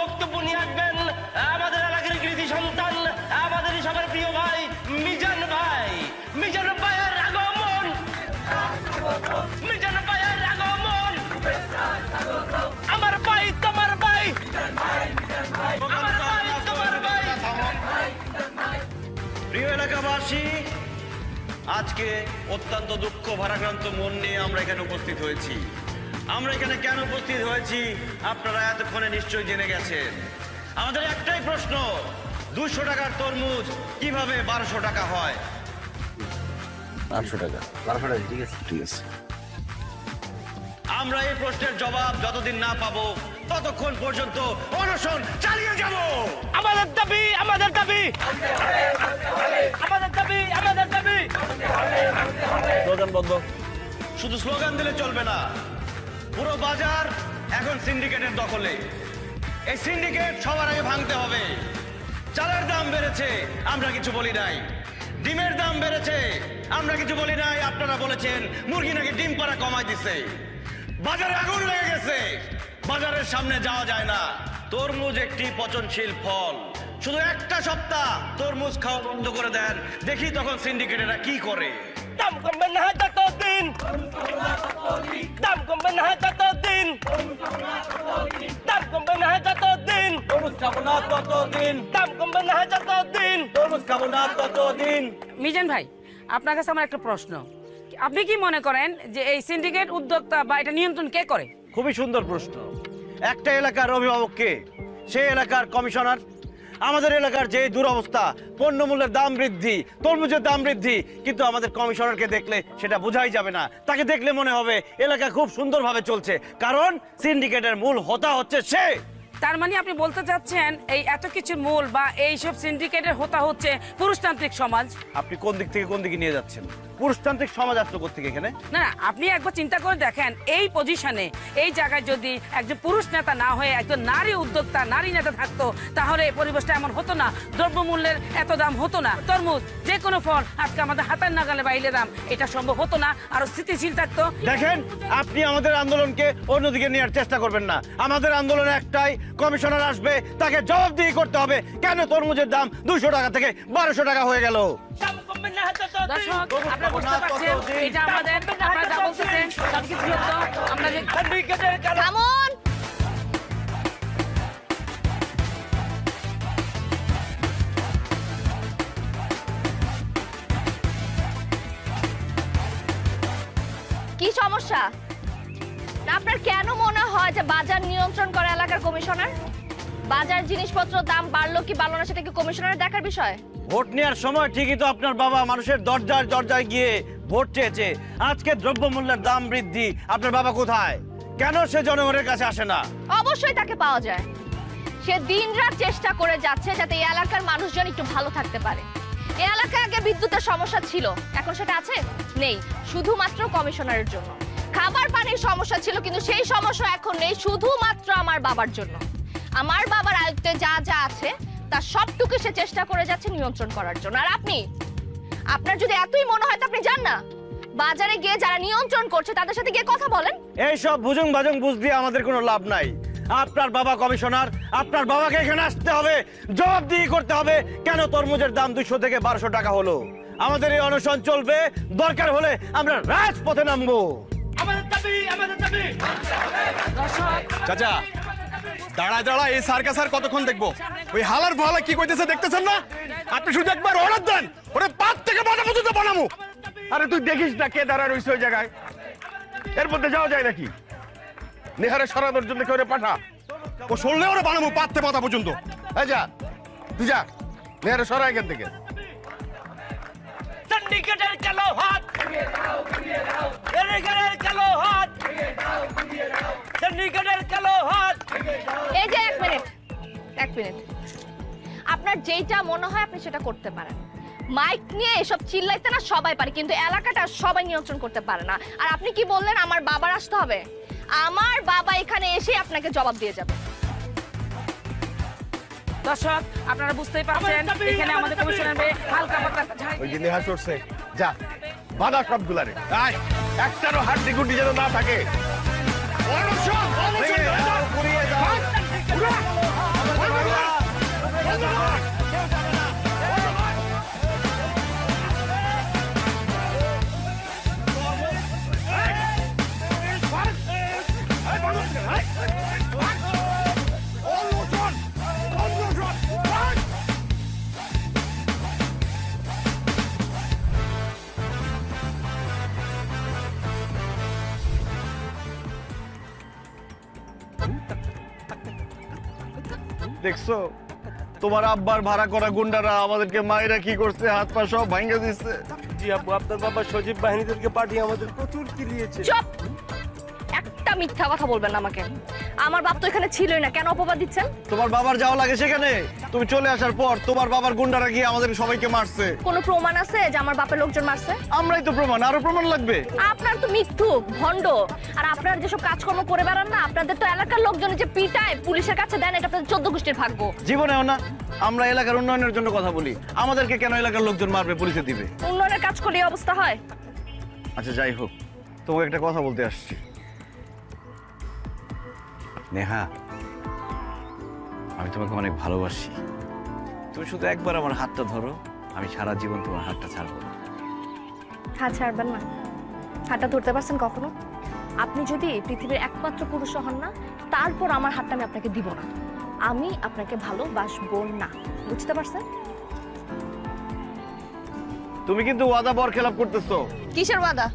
বক্তব্য নিয়ে আসবেন আমাদের এলাকার কৃতি সন্তান, আমাদের সবার প্রিয় ভাই মিজান ভাই। মিজান ভাইয়ের আগমন, মিজান ভাইয়ের আগমন। আমার ভাই তোমার ভাই, আমার ভাই তোমার ভাই। প্রিয় এলাকাবাসী, আজকে অত্যন্ত দুঃখ ভারাক্রান্ত মন নিয়ে আমরা এখানে উপস্থিত হয়েছি। আমরা এখানে কেন উপস্থিত হয়েছি আপনারা এতক্ষণে নিশ্চয়ই জেনে গেছেন। আমাদের একটাই প্রশ্ন, 200 টাকার তরমুজ কিভাবে 1200 টাকা হয়? 1200 টাকা, 1200 টাকা, ঠিক আছে, ঠিক আছে। আমরা এই প্রশ্নের জবাব যতদিন না পাবো ততক্ষণ পর্যন্ত অনশন চালিয়ে যাব। আমাদের দাবি, আমাদের দাবি, আমাদের দাবি, আমাদের দাবি। স্লোগান বন্ধ। শুধু স্লোগান দিলে চলবে না, পুরো বাজার এখন সিন্ডিকেটের দখলে। এই সিন্ডিকেট সবার আগে ভাঙতে হবে। চালের দাম বেড়েছে, আমরা কিছু বলি নাই। ডিমের দাম বেড়েছে, আমরা কিছু বলি নাই। আপনারা বলেছেন মুরগি নাকি ডিম পাড়া কমাই দিছে। বাজারে আগুন লেগে গেছে, বাজারের সামনে যাওয়া যায় না। তরমুজ একটি পচনশীল ফল, শুধু একটা সপ্তাহ তরমুজ খাওয়া বন্ধ করে দেন, দেখি তখন সিন্ডিকেটেরা কি করে। দাম কমবে না ততদিন, দাম কমবে না ততদিন, দাম কমবে না ততদিন, তরমুজ খাবো না ততদিন, দাম কমবে না ততদিন। তরমুজ খাবো না ততদিন। মিজান ভাই, আপনার কাছে আমার একটা প্রশ্ন। আপনি কি মনে করেন যে এই সিন্ডিকেট উদ্যোক্তা বা এটা নিয়ন্ত্রণ কে করে? খুবই সুন্দর প্রশ্ন। একটা এলাকার অভিভাবক কে? সেই এলাকার কমিশনার। আমাদের এলাকার যে দুরবস্থা, পণ্যমূল্যের দাম বৃদ্ধি, তরমুজের দাম বৃদ্ধি, কিন্তু আমাদের কমিশনারকে দেখলে সেটা বোঝাই যাবে না। তাকে দেখলে মনে হবে এলাকা খুব সুন্দরভাবে চলছে, কারণ সিন্ডিকেটের মূল হোতা হচ্ছে সে। তার মানে আপনি বলতে চাচ্ছেন এই এত কিছুর মূল বা এইসব সিন্ডিকেটের হোতা হচ্ছে পুরুষতান্ত্রিক সমাজ? আপনি কোন দিক থেকে কোন দিকে নিয়ে যাচ্ছেন? পুরুষতান্ত্রিক সমাজ আসলো কোত্থেকে এখানে? না, আপনি একবার চিন্তা করে দেখেন, এই পজিশনে, এই জায়গায় যদি একজন পুরুষ নেতা না হয়ে একজন নারী উদ্যোক্তা, নারী নেতা থাকতো, তাহলে এই পরিবেশটা এমন হতো না, দ্রব্যমূল্যের এত দাম হতো না, তরমুজ যে কোনো ফল আজকে আমাদের হাতের নাগালে বাইরে দাম, এটা সম্ভব হতো না, আরো স্থিতিশীল থাকতো। দেখেন, আপনি আমাদের আন্দোলনকে অন্যদিকে নেওয়ার চেষ্টা করবেন না। আমাদের আন্দোলন একটাই, কমিশনার আসবে, তাকে জবাবদিহি করতে হবে কেন তরমুজের দাম 200 টাকা থেকে 1200 টাকা হয়ে গেল। দাম কমবে না ততদিন। দর্শক, আপনারা বুঝতে পারছেন এটা আমাদের, আপনারা যা বলতেছেন সবকিছু সত্য। আমরা যে সিন্ডিকেটের কারণে থামুন। কি সমস্যা? না, আপনার কেন মনে হয় যে বাজার নিয়ন্ত্রণ করে এলাকার কমিশনার? বাজার জিনিসপত্র দাম বাড়লো কি বাড়লো না সেটা কি কমিশনারের দেখার বিষয়? ভোট নেওয়ার সময় ঠিকই তো আপনার বাবা মানুষের দরজায় দরজায় গিয়ে ভোট চেয়েছে। আজকে দ্রব্যমূল্যের দাম বৃদ্ধি, আপনার বাবা কোথায়? কেন সে জনগণের কাছে আসে না? অবশ্যই তাকে পাওয়া যায়। সে দিনরাত চেষ্টা করে যাচ্ছে যাতে এই এলাকার মানুষজন একটু ভালো থাকতে পারে। এই এলাকায় আগে বিদ্যুতের সমস্যা ছিল, এখন সেটা আছে? নেই, শুধুমাত্র কমিশনারের জন্য। খাবার পানির সমস্যা ছিল, কিন্তু সেই সমস্যা এখন নেই, শুধুমাত্র আমার বাবার জন্য। আমার বাবার আয়ত্তে যা যা আছে তার সবটুকু সে চেষ্টা করে যাচ্ছে নিয়ন্ত্রণ করার জন্য। আর আপনি, আপনার যদি এতই মনে হয় তো আপনি যান না, বাজারে গিয়ে যারা নিয়ন্ত্রণ করছে তাদের সাথে গিয়ে কথা বলেন। এইসব বুজুং বাজুং বুঝ দিয়ে আমাদের কোনো লাভ নাই। আপনার বাবা কমিশনার, আপনার বাবাকে এখানে আসতে হবে, জবাবদিহি করতে হবে কেন তরমুজের দাম 200 থেকে 1200 টাকা হলো। আমাদের এই অনশন চলবে, দরকার হলে আমরা রাজপথে নামবো। আমাদের দাবি, আমাদের দাবি। চাচা, দাঁড়া দাঁড়া, এই সার্কাস আর কতক্ষণ দেখবো? ওই হালার ভালা কি কইতেছে দেখতেছেন না? আপনি শুধু একবার অর্ডার দেন, ওরে পাত থেকে বাটা পর্যন্ত বানাবো। আরে তুই দেখিস না কে দাঁড়া রইছে ওই জায়গায়, এর মধ্যে যাওয়া যায় নাকি? নেহারে সরানোর জন্য কেউ পাঠা, ও সরলে ওরে বানাবো পাততে মাথা পর্যন্ত। এই যা, তুই যা, নেহারে সরা এখান থেকে। সিন্ডিকেটের কালো হাত, সিন্ডিকেটের কালো হাত, সিন্ডিকেটের কালো হাত। এই যে এক মিনিট, এক মিনিট। আপনার যেটা মনে হয় আপনি সেটা করতে পারেন। মাইক নিয়ে এসব চিল্লাইতে না সবাই পারে, কিন্তু এলাকাটা সবাই নিয়ন্ত্রণ করতে পারে না। আর আপনি কি বললেন আমার বাবার আসতে হবে? আমার বাবা এখানে এসে আপনাকে জবাব দিয়ে যাবে। দর্শক, আপনারা বুঝতেই পারছেন এখানে আমাদের কমিশনার হালকা পাতলা ওই যে নেহা চড়ছে, যা বাধা সবগুলারে, একটারও হাড্ডি গুড্ডি যেন না থাকে। অনশন, অনশন, পুড়িয়ে দাও। দেখছো তোমার আব্বার ভাড়া করা গুন্ডারা আমাদেরকে মায়েরা কি করছে, হাত পা সব ভাঙে দিচ্ছে। জি আব্বু, আপনার বাবা সজীব বাহিনীদেরকে পাঠিয়ে আমাদের প্রচুর কিলিয়েছে। চুপ! একটা মিথ্যা কথা বলবেন না আমাকে। আমার বাপ তো এখানে ছিলই না, কেন অপবাদ দিচ্ছেন? তোমার বাবার যাওয়া লাগে সেখানে? তুমি চলে আসার পর তোমার বাবার গুন্ডারা গিয়ে আমাদের সবাইকে মারছে। কোনো প্রমাণ আছে যে আমার বাপের লোকজন মারছে? আমরাই তো প্রমাণ, আরো প্রমাণ লাগবে? আপনার তো মিথ্যুক, ভণ্ড। আর আপনার যেসব কাজকর্ম করে বেড়ান না, আপনাদের তো এলাকার লোকজন যে পিটায় পুলিশের কাছে দেন, এটা আপনাদের 14 গোষ্ঠীর ভাগ্য। জীবনেও না। আমরা এলাকার উন্নয়নের জন্য কথা বলি, আমাদেরকে কেন এলাকার লোকজন মারবে, পুলিশে দিবে? উন্নয়নের কাজ করলে এই অবস্থা হয়? আচ্ছা যাই হোক, তোমাকে একটা কথা বলতে আসছি। নেহা, আমি তোমাকে অনেক ভালোবাসি। তুমি শুধু একবার আমার হাতটা ধরো, আমি সারা জীবন তোমার হাতটা ছাড়বো না। হাত ছাড়বেন না? হাতটা ধরতে পারছেন কখনো? আপনি যদি পৃথিবীর একমাত্র পুরুষ হন না, তারপর আমার হাতটা আমি আপনাকে দিব না। আমি আপনাকে ভালোবাসবো না, বুঝতে পারছেন? তুমি কিন্তু ওয়াদা বরখেলাপ করতেছো। কিসের ওয়াদা?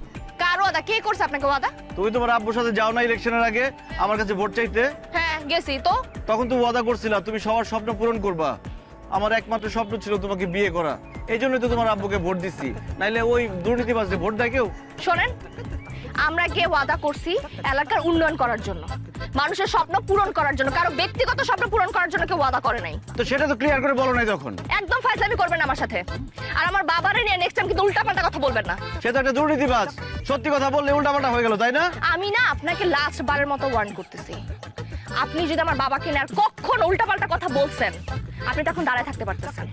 কার ওয়াদা? কে করছে আপনাকে ওয়াদা? তুমি তোমার আব্বুর সাথে যাও না ইলেকশনের আগে আমার কাছে ভোট চাইতে? হ্যাঁ গেছি তো। তখন তো ওয়াদা করছিলা তুমি সবার স্বপ্ন পূরণ করবা। আমার একমাত্র স্বপ্ন ছিল তোমাকে বিয়ে করা, এই জন্যই তো তোমার আব্বুকে ভোট দিছি। নাইলে ওই দুর্নীতিবাজে ভোট দেয় কেউ? শোনেন, আমরা গিয়ে ওয়াদা করছি এলাকার উন্নয়ন করার জন্য, মানুষের স্বপ্ন পূরণ করার জন্য, কারো ব্যক্তিগত স্বপ্ন পূরণ করার জন্য কেউ ওয়াদা করে নাই। তো সেটা তো ক্লিয়ার করে বলো নাই তখন। একদম ফাইজলামি করবেন না আমার সাথে। আর আমার বাবারে নিয়ে নেক্সট টাইম কিন্তু উল্টাপাল্টা কথা বলবেন না। সে তো একটা দুর্নীতিবাজ, সত্যি কথা বললে উল্টাপাল্টা হয়ে গেল, তাই না? আমি না আপনাকে লাস্ট বারের মতো ওয়ার্ন করতেছি, আপনি যদি আমার বাবাকে নিয়ে আর কখনো উল্টাপাল্টা কথা বলছেন, আপনি তখন দাঁড়ায় থাকতে পারতেছেন।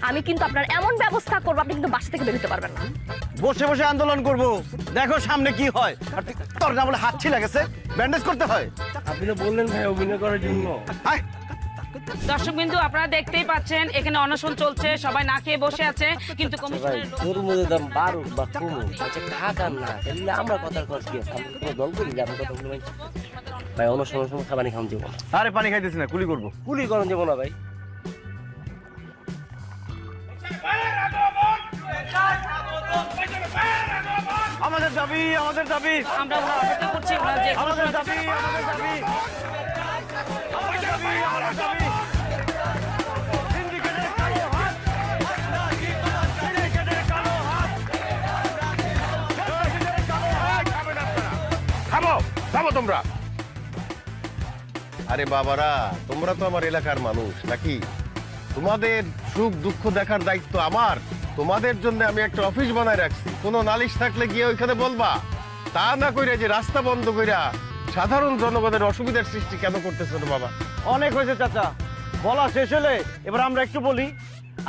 আমি কিন্তু আপনার এমন ব্যবস্থা করবো, আপনি কিন্তু বাসা থেকে বেরোতে পারবেন না। বসে বসে আন্দোলন করব, দেখো সামনে কি হয়। আর তোর না বলে হাত ছিলা গেছে, ব্যান্ডেজ করতে হয়। আপনি তো বললেন ভাই অভিনয় করার জন্য। আয় দর্শকবিন্দু, আপনারা দেখতেই পাচ্ছেন এখানে অনশন চলছে, সবাই না খেয়ে বসে আছে, কিন্তু ভাই কমিশনের লোক- তরমুজের দাম বাড়ুক বা কমুক, আচ্ছা খাকার না এগুলো আমরা কথার কর কি আছে? আমরা কোনো দল করি যে আমরা কথা বলে ভাই অনুসরণ খাবারই খাম যাবো না, আরে পানি খাইতেছি না, কুলি করবো। কুলি করণ যাবো না ভাই। আমাদের দাবি, আমাদের দাবি, আমরা অপেক্ষা করছি, ওরা যে আমাদের দাবি, আমাদের দাবি, আমাদের দাবি, আমাদের দাবি। সিন্ডিকেটের কালো হাত, সিন্ডিকেটের কালো হাত, সিন্ডিকেটের কালো হাত। থামো থামো তোমরা। আরে বাবারা, তোমরা তো আমার এলাকার মানুষ নাকি? তোমাদের সুখ দুঃখ দেখার দায়িত্ব আমার। তোমাদের জন্য আমি একটা অফিস বানায় রাখছি, কোনো নালিশ থাকলে গিয়ে ওইখানে বলবা। তা না কইরা যে রাস্তা বন্ধ কইরা সাধারণ জনগণের অসুবিধার সৃষ্টি কেন করতেছো রে বাবা? অনেক হয়েছে চাচা, বলা শেষ হলে এবার আমরা একটু বলি।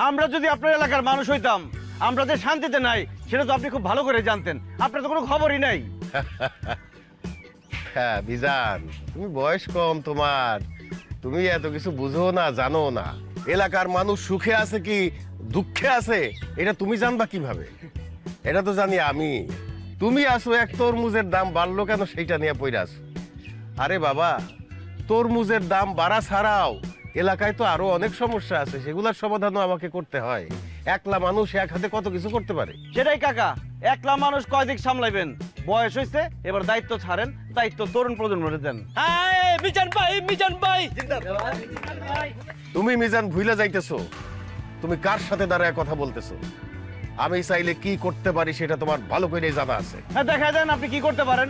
আমরা যদি আপনার এলাকার মানুষ হইতাম, আমরা যে শান্তিতে নাই সেটা তো আপনি খুব ভালো করে জানতেন। আপনার তো কোনো খবরই নাই। হ্যাঁ বিজান, তুমি বয়স কম তোমার, তুমি এত কিছু বুঝো না, জানো না। এলাকার মানুষ সুখে আছে কি দুঃখে আছে এটা তুমি জানবা কিভাবে? এটা তো জানি আমি। তুমি আসো এক তরমুজের দাম বাড়লো কেন সেইটা নিয়ে পইরা আসো। আরে বাবা, তরমুজের দাম বাড়া ছাড়াও এলাকায় তো আরো অনেক সমস্যা আছে, সেগুলোর সমাধানও আমাকে করতে হয়। একলা মানুষ এক হাতে কত কিছু করতে পারে। সেটাই কাকা, একলা মানুষ কয় দিক সামলাইবেন? বয়স হয়েছে, এবার দায়িত্ব ছাড়েন, দায়িত্ব তরুণ প্রজন্মরে দেন। মিজান ভাই, মিজান ভাই। তুমি মিজান ভুইলা যাইতেছো, তুমি কার সাথে দাঁড়ায় কথা বলতেছো? আমি চাইলে কি করতে পারি সেটা তোমার ভালো করে জানা আছে। হ্যাঁ দেখা দেন আপনি কি করতে পারেন।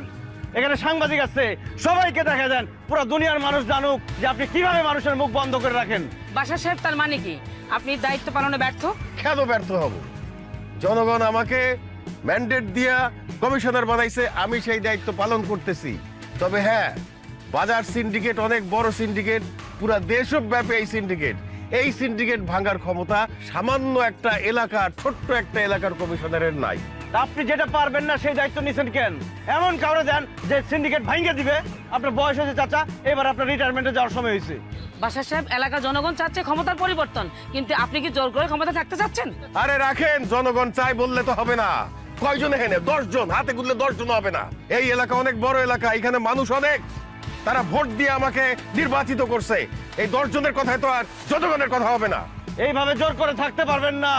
এখানে সাংবাদিক আছে, সবাইকে দেখা দেন, পুরো দুনিয়ার মানুষ জানুক যে আপনি কিভাবে মানুষের মুখ বন্ধ করে রাখেন। বাসা সাহেব, তার মানে কি আপনি দায়িত্ব পালনে ব্যর্থ? কেন ব্যর্থ হব? জনগণ আমাকে ম্যান্ডেট দিয়া কমিশনার বানাইছে, আমি সেই দায়িত্ব পালন করতেছি। তবে হ্যাঁ, বাজার সিন্ডিকেট অনেক বড় সিন্ডিকেট, পুরা দেশব্যাপী এই সিন্ডিকেট। এই সিন্ডিকেট ভাঙার ক্ষমতা সামান্য একটা এলাকার, ছোট্ট একটা এলাকার কমিশনারের নাই। তা আপনি যেটা পারবেন না সেই দায়িত্ব নিছেন কেন? এমন কাউরে দেন যে সিন্ডিকেট ভাঙিয়ে দিবে। আপনার বয়স হয়েছে চাচা, এবার আপনার রিটায়ারমেন্টে যাওয়ার সময় হয়েছে। বাসার সাহেব, এলাকার জনগণ চাচ্ছে ক্ষমতার পরিবর্তন, কিন্তু আপনি কি জোর করে ক্ষমতা থাকতে চাচ্ছেন? আরে রাখেন, জনগণ চাই বললে তো হবে না। কয়জন এখানে? 10 জন, হাতে গুনলে 10 জন হবে না। এই এলাকা অনেক বড় এলাকা, এখানে মানুষ অনেক। তারা ভোট দিয়ে আমাকে নির্বাচিত করছে। এই 10 জনের কথায় তো আর জনগণের কথা হবে না। এইভাবে জোর করে থাকতে পারবেন না।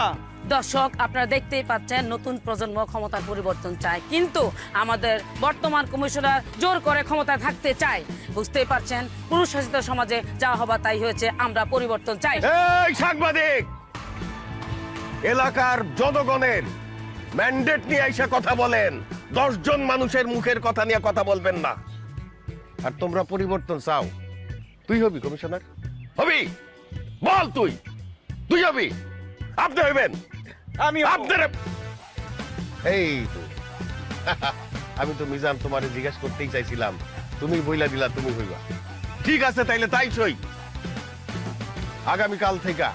দর্শক, আপনারা দেখতেই পাচ্ছেন নতুন প্রজন্ম ক্ষমতার পরিবর্তন চায়, কিন্তু আমাদের বর্তমান কমিশনার জোর করে ক্ষমতায় থাকতে চায়। বুঝতেই পারছেন, পুরুষ শাসিত সমাজে যা হবার তাই হয়েছে। আমরা পরিবর্তন চাই। এই সাংবাদিক, এলাকার জনগণের ম্যান্ডেট নিয়ে এসে কথা বলেন। 10 জন মানুষের মুখের কথা নিয়ে কথা বলবেন না। আর তোমরা পরিবর্তন চাও? তুই হবি কমিশনার? হবি? বল তুই হবি? আপনি হইবেন? আমি আপনার এই তো আমি তো মিজান তোমারে জিজ্ঞেস করতেই চাইছিলাম, তুমি বইলা দিলা তুমি হইবা। ঠিক আছে, তাইলে তাই সই। আগামীকাল থেকে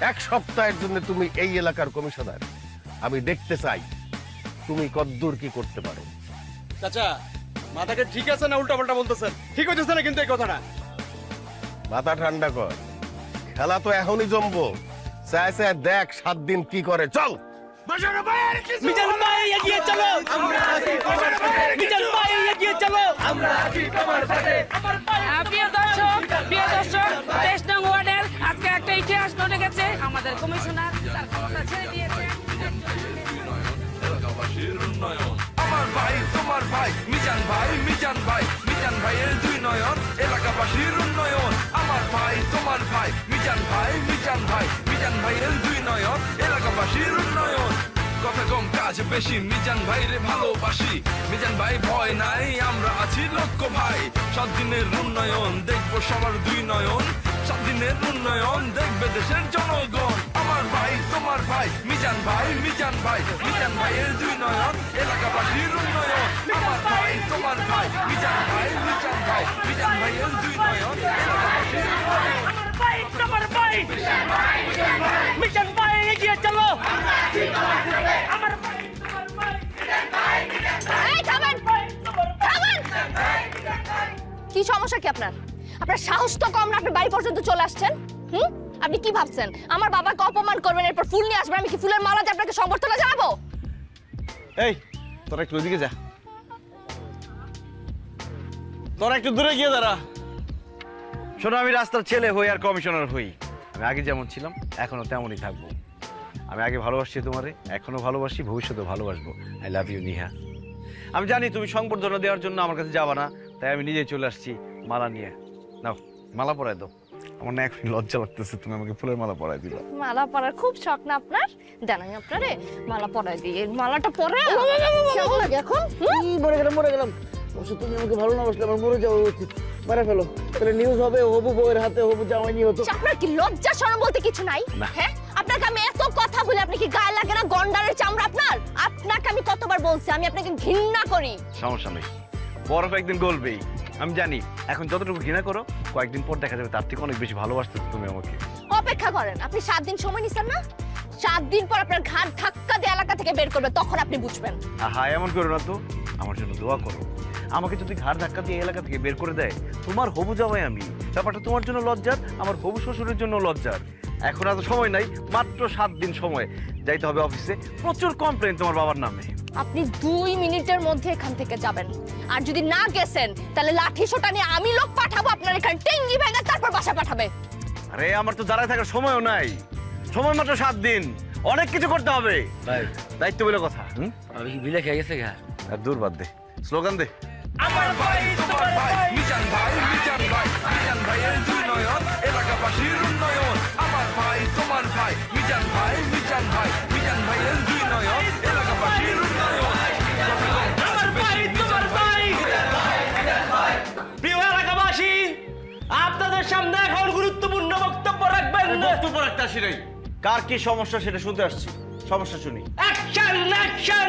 1 সপ্তাহের জন্য তুমি এই এলাকার কমিশনার। আমি দেখতে চাই তুমি কদ্দূর কি করতে পারো। চাচা, মাথাকে ঠিক আছে না উল্টা পাল্টা বলতেছেন? ঠিক হচ্ছে না কিন্তু এই কথাটা। মাথা ঠান্ডা কর, খেলা তো এখনই জমবো। চাই দেখ 7 দিন কি করে। চল মিজান ভাই এগিয়ে চলো, মিজান ভাই এগিয়ে চলো। প্রিয় দর্শক, 23 নং ওয়ার্ডের আজকে একটা ইতিহাস ঘটে গেছে। আমাদের কমিশনার তার ক্ষমতা ছেড়ে দিয়েছে। আমার ভাই তোমার ভাই মিজান ভাই, মিজান ভাই, মিজান ভাইয়ের 2 নয়ন এলাকাবাসীর উন্নয়ন। আমার ভাই তোমার ভাই মিজান ভাই, মিজান ভাই, মিজান ভাইয়ের 2 নয়ন এলাকাবাসীর উন্নয়ন। কথা কম কাজ বেশি, মিজান ভাইরে ভালোবাসি। মিজান ভাই ভয় নাই, আমরা আছি লক্ষ্য ভাই। 7 দিনের উন্নয়ন দেখবো সবার 2 নয়ন। 7 দিনের উন্নয়ন দেখবে দেশের জনগণ। আমার ভাই তোমার ভাই মিজান ভাই, মিজান ভাই, মিজান ভাইয়ের 2 নয়ন এলাকাবাসীর উন্নয়ন। আমার ভাই তোমার ভাই মিজান ভাই, মিজান ভাই, মিজান ভাইয়ের 2 নয়ন এলাকাবাসীর উন্নয়ন। আমার ভাই তোমার ভাই, মিজান ভাই এগিয়ে চলো। আমার ভাই তোমার ভাই, এই থামেন, থামেন। কি সমস্যা কি আপনার? আপনার সাহস তো কম না, আপনি বাড়ি পর্যন্ত চলে আসছেন। আপনি কি ভাবছেন আমার বাবাকে অপমান করবেন, এরপর ফুল নিয়ে আসবেন? আমি কি ফুলের মালা দিয়ে আপনাকে সংবর্ধনা জানাবো? এই তোরা একটু ওইদিকে যা, তোরা একটু দূরে গিয়ে দাঁড়া। শোনো, আমি রাস্তার ছেলে হই আর কমিশনার হই। আমি আগে যেমন ছিলাম এখনো তেমনই থাকবো। আমি আগে ভালোবাসছি তোমারে, এখনো ভালোবাসি, ভবিষ্যতেও ভালোবাসবো। I love you Niha. আমি জানি তুমি সংবর্ধনা দেওয়ার জন্য আমার কাছে যাবা না, তাই আমি নিজেই চলে আসছি মালা নিয়ে। নাও মালা পরাই দাও। আমার না এখন লজ্জা লাগতেছে, তুমি আমাকে ফুলের মালা পরাই দিবা। মালা পরার খুব শখ না আপনার? দেন আমি আপনারে মালা পরাই দিই। এই মালাটা পরে কেমন লাগে এখন? মরে গেলাম। অবশ্য তুমি আমাকে ভালো না বাসলে আমার মরে যাওয়া উচিত। মারা ফেলো, তাহলে নিউজ হবে হবু বউয়ের হাতে হবু জামাই নিয়ে হতো। আপনার কি লজ্জা শরম বলতে কিছু নাই? হ্যাঁ, আপনাকে আমি এত কথা বলি, আপনি কি গায়ে লাগে না গন্ডারের চামড়া আপনার? আপনাকে আমি কতবার বলছি আমি আপনাকে ঘৃণা করি। সমস্যা নেই, বরফ একদিন গলবেই। আমি জানি এখন যতটুকু ঘৃণা করো, কয়েকদিন পর দেখা যাবে তার থেকে অনেক বেশি ভালোবাসতে তুমি আমাকে। অপেক্ষা করেন, আপনি 7 দিন সময় নিছেন না? 7 দিন পর আপনার ঘাট ধাক্কা দিয়ে এলাকা থেকে বের করবে, তখন আপনি বুঝবেন। আহা, এমন করো না তো, আমার জন্য দোয়া করো। আমাকে যদি ঘাড় ধাক্কা দিয়ে এলাকা থেকে বের করে দেয়, তোমার হবু জামাই আমি, ব্যাপারটা তোমার জন্য লজ্জার, আমার হবু শ্বশুরের জন্য লজ্জার। এখন এত সময় নাই, মাত্র 7 দিন সময়, যাইতে হবে অফিসে। প্রচুর কমপ্লেন তোমার বাবার নামে। আপনি 2 মিনিটের মধ্যে এখান থেকে যাবেন, আর যদি না গেছেন তাহলে লাঠি সোটা নিয়ে আমি লোক পাঠাবো আপনার এখানে, টেঙ্গি ভেঙে তারপর বাসা পাঠাবে। আরে আমার তো দাঁড়ায় থাকার সময়ও নাই, সময় মাত্র 7 দিন, অনেক কিছু করতে হবে। দায়িত্ব বলে কথা। আমি কি বিলে খেয়ে গেছে গা? আর দূর বাদ দে, স্লোগান দে। আমার ভাই তোমার ভাই মিজান ভাই, মিজান ভাই, মিজান ভাইয়ের 2 নয়ন এলাকাবাসীর উন্নয়ন। আমার ভাই তোমার ভাই মিজান ভাই, মিজান ভাই, মিজান ভাইয়ের 2 নয়ন এলাকাবাসীর উন্নয়ন। আমার ভাই তোমার ভাই। প্রিয় এলাকাবাসী, আপনাদের সামনে এখন গুরুত্বপূর্ণ বক্তব্য রাখবেন। বক্তব্য রাখতে আসি নাই, কার কি সমস্যা সেটা শুনতে আসছি। সমস্যা শুনি। Action, action.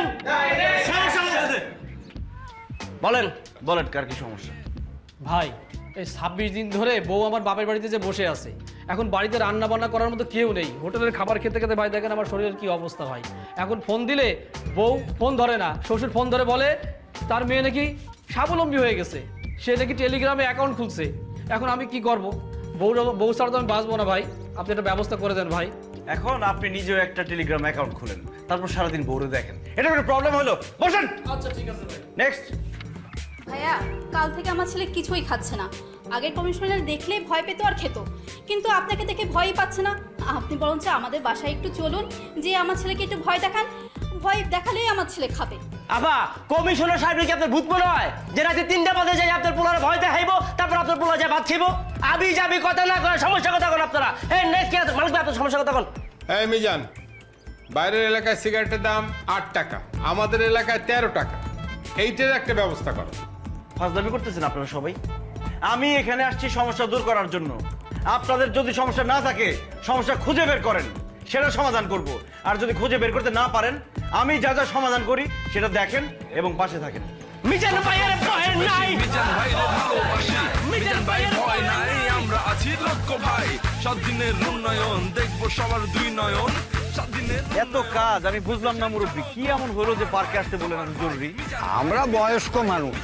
বলেন বলেন কার কি সমস্যা। ভাই, এই 26 দিন ধরে বউ আমার বাপের বাড়িতে যে বসে আছে, এখন বাড়িতে রান্না বান্না করার মতো কেউ নেই, হোটেলের খাবার খেতে খেতে ভাই দেখেন আমার শরীরের কি অবস্থা ভাই। এখন ফোন দিলে বউ ফোন ধরে না, শ্বশুর ফোন ধরে বলে তার মেয়ে নাকি স্বাবলম্বী হয়ে গেছে, সে নাকি টেলিগ্রামে অ্যাকাউন্ট খুলছে। এখন আমি কি করব? বউ ছাড়া তো আমি বাঁচবো না ভাই, আপনি একটা ব্যবস্থা করে দেন ভাই। এখন আপনি নিজেও একটা টেলিগ্রাম অ্যাকাউন্ট খুলেন, তারপর সারাদিন বউরে দেখেন, এটা কোনো প্রবলেম হলো? বসেন। আচ্ছা ঠিক আছে ভাই। নেক্সট। ভাইয়া, কাল থেকে আমার ছেলে কিছুই খাচ্ছে না। আগের কমিশনার দেখলেই ভয় পেত আর খেত, কিন্তু আপনাকে দেখে ভয়ই পাচ্ছে না। আপনি বরঞ্চ আমাদের বাসায় একটু চলুন, যে আমার ছেলেকে একটু ভয় দেখান, ভয় দেখালেই আমার ছেলে খাবে। আবা কমিশনার সাহেব কি আপনার ভূত মনে হয় যে রাতে 3টা বাজে যাই আপনার পোলার ভয় দেখাইবো, তারপর আপনার পোলা যায় ভাত খাইবো? আবি যাবি কথা না করে সমস্যা কথা কোন আপনারা। এই নেক্সট কি মালিক ভাই আপনার সমস্যা কথা কোন? এই মিজান, বাইরের এলাকায় সিগারেটের দাম 8 টাকা, আমাদের এলাকায় 13 টাকা, এইটার একটা ব্যবস্থা করো। ফাজলামি করতেছেন আপনারা সবাই। আমি এখানে আসছি সমস্যা দূর করার জন্য। আপনাদের যদি সমস্যা না থাকে, সমস্যা খুঁজে বের করেন, সেটা সমাধান করব। আর যদি খুঁজে বের করতে না পারেন, আমি যা যা সমাধান করি সেটা দেখেন এবং পাশে থাকেন। মিজান ভাইয়ের ভয় নাই, মিজান ভাইরে ভালোবাসি, মিজান ভাই ভয় নাই, আমরা আছি লক্ষ ভাই। 7 দিনের উন্নয়ন দেখবো সবার 2 নয়ন। 7 দিনের এত কাজ আমি বুঝলাম না মুরব্বী, কি এমন হলো যে পার্কে আসতে বলেন এত জরুরি? আমরা বয়স্ক মানুষ,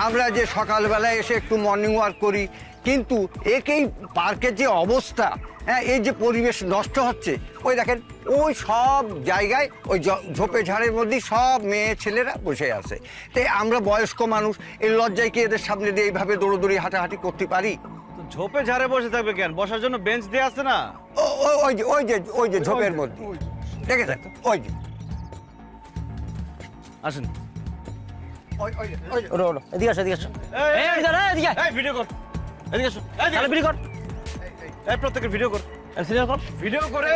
আমরা যে সকালবেলায় এসে একটু মর্নিং ওয়াক করি, কিন্তু একেই পার্কের যে অবস্থা, হ্যাঁ, এই যে পরিবেশ নষ্ট হচ্ছে, ওই দেখেন ওই সব জায়গায় ওই ঝোপে ঝাড়ের মধ্যে সব মেয়ে ছেলেরা বসে আছে। তাই আমরা বয়স্ক মানুষ, এই লজ্জায় কি এদের সামনে দিয়ে এইভাবে দৌড়দৌড়ি হাঁটাহাঁটি করতে পারি? তো ঝোপে ঝাড়ে বসে থাকবে কেন? বসার জন্য বেঞ্চ দিয়ে আছে না? ওই যে ঝোপের মধ্যে দেখেছেন তো, ওই যে আসেন। এদিকে আসো, এদিকে আসো। এই এদিকে এই ভিডিও কর, এদিকে আসো, তাহলে ভিডিও কর, এই প্রত্যেকের ভিডিও কর, সিরিয়াল কর, ভিডিও করে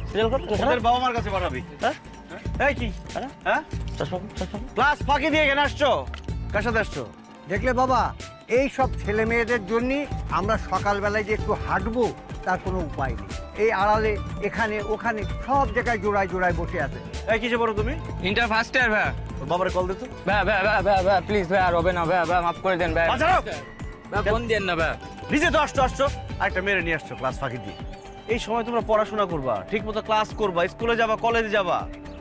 সিরিয়াল কর। ওদের বাবা মার কাছে পাঠাবি। হ্যাঁ এই কি হ্যাঁ, ক্লাস ফাঁকি দিয়ে এখানে আসছো? কার সাথে আসছো? দেখলে বাবা, এই সব ছেলে মেয়েদের জন্য আমরা সকালবেলায় যে একটু হাঁটবো তার কোনো উপায় নেই। এই আড়ালে এখানে ওখানে সব জায়গায় জোড়ায় জোড়ায় বসে আছে। এই কিসে পড়ো তুমি? ইন্টার ফার্স্ট ইয়ার ভাই। তোর বাবারে কল দে তো। ভাই প্লিজ ভাই, আর হবে না ভাই, মাফ করে দেন ভাই। বাঁচাও। ফোন দেন না ভাই। নিজে তো আসছো, আরেকটা মেরে নিয়ে আসছো ক্লাস ফাঁকি দিয়ে। এই সময় তোমরা পড়াশোনা করবা, ঠিক মতো ক্লাস করবা, স্কুলে যাবা, কলেজে যাবা,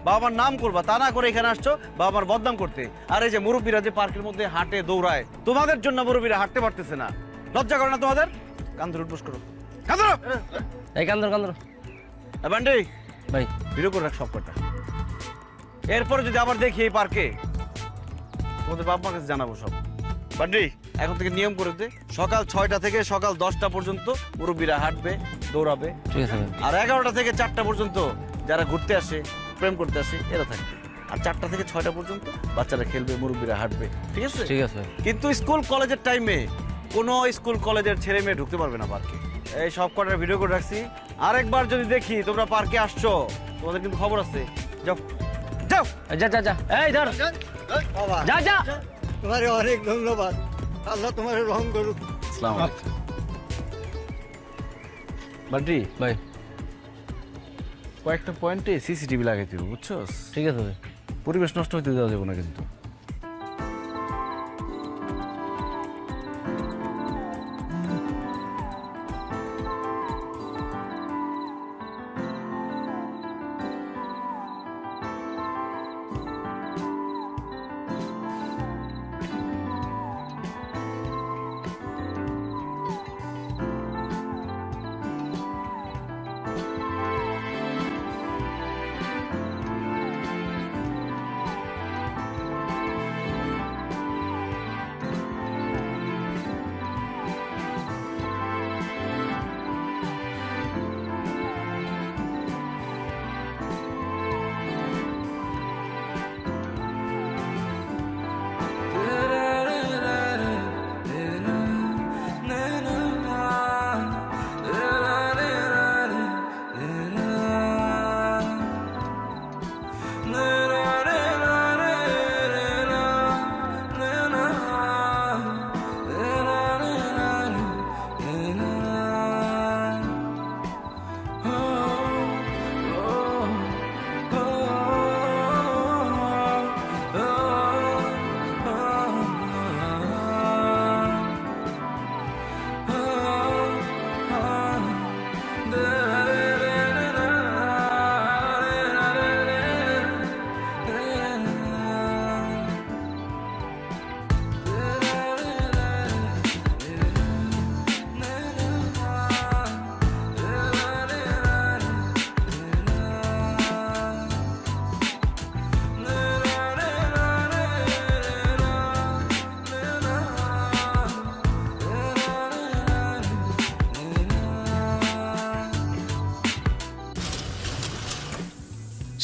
বাবা মার নাম করবা, তা না করে এখানে আসছো বাবা মার বদনাম করতে। আর এই যে মুরব্বীরা যে পার্কের মধ্যে হাঁটে দৌড়ায়, তোমাদের জন্য মুরব্বীরা হাঁটতে পারতেছে না। লজ্জা করে না তোমাদের? কান ধরে উঠবোস করো, কান ধরো। এই কান্দর কান্দর বান্ডি ভাই, ভিডিও করে রাখ সব কটা। এরপরে যদি আবার দেখি এই পার্কে, তোমাদের বাবা মার কাছে জানাবো সব। বান্ডি এখন থেকে নিয়ম করে দে, সকাল 6টা থেকে সকাল 10টা পর্যন্ত মুরব্বীরা হাঁটবে, দৌড়াবে। ঠিক আছে ভাই। আর 11টা থেকে 4টা পর্যন্ত যারা ঘুরতে আসে, প্রেম করতে আসে, এরা থাকবে। আর 4টা থেকে 6টা পর্যন্ত বাচ্চারা খেলবে, মুরব্বীরা হাঁটবে। ঠিক আছে? ঠিক আছে। কিন্তু স্কুল কলেজের টাইমে কোনো স্কুল কলেজের ছেলে মেয়ে ঢুকতে পারবে না পার্কে। এই সব কটার ভিডিও করে রাখছি। আরেকবার যদি দেখি তোমরা পার্কে আসছো, তোমাদের কিন্তু খবর আছে। যাও যাও, যা যা যা, এই ধর, বাবা, যা যা। তোমার অনেক ধন্যবাদ, আল্লাহ তোমার রহম করুক। আসসালামু আলাইকুম। বান্টি ভাই কয়েকটা পয়েন্টে সিসিটিভি লাগাই দিও, বুঝছো? ঠিক আছে ভাই। পরিবেশ নষ্ট হতে দেওয়া যাবে না কিন্তু।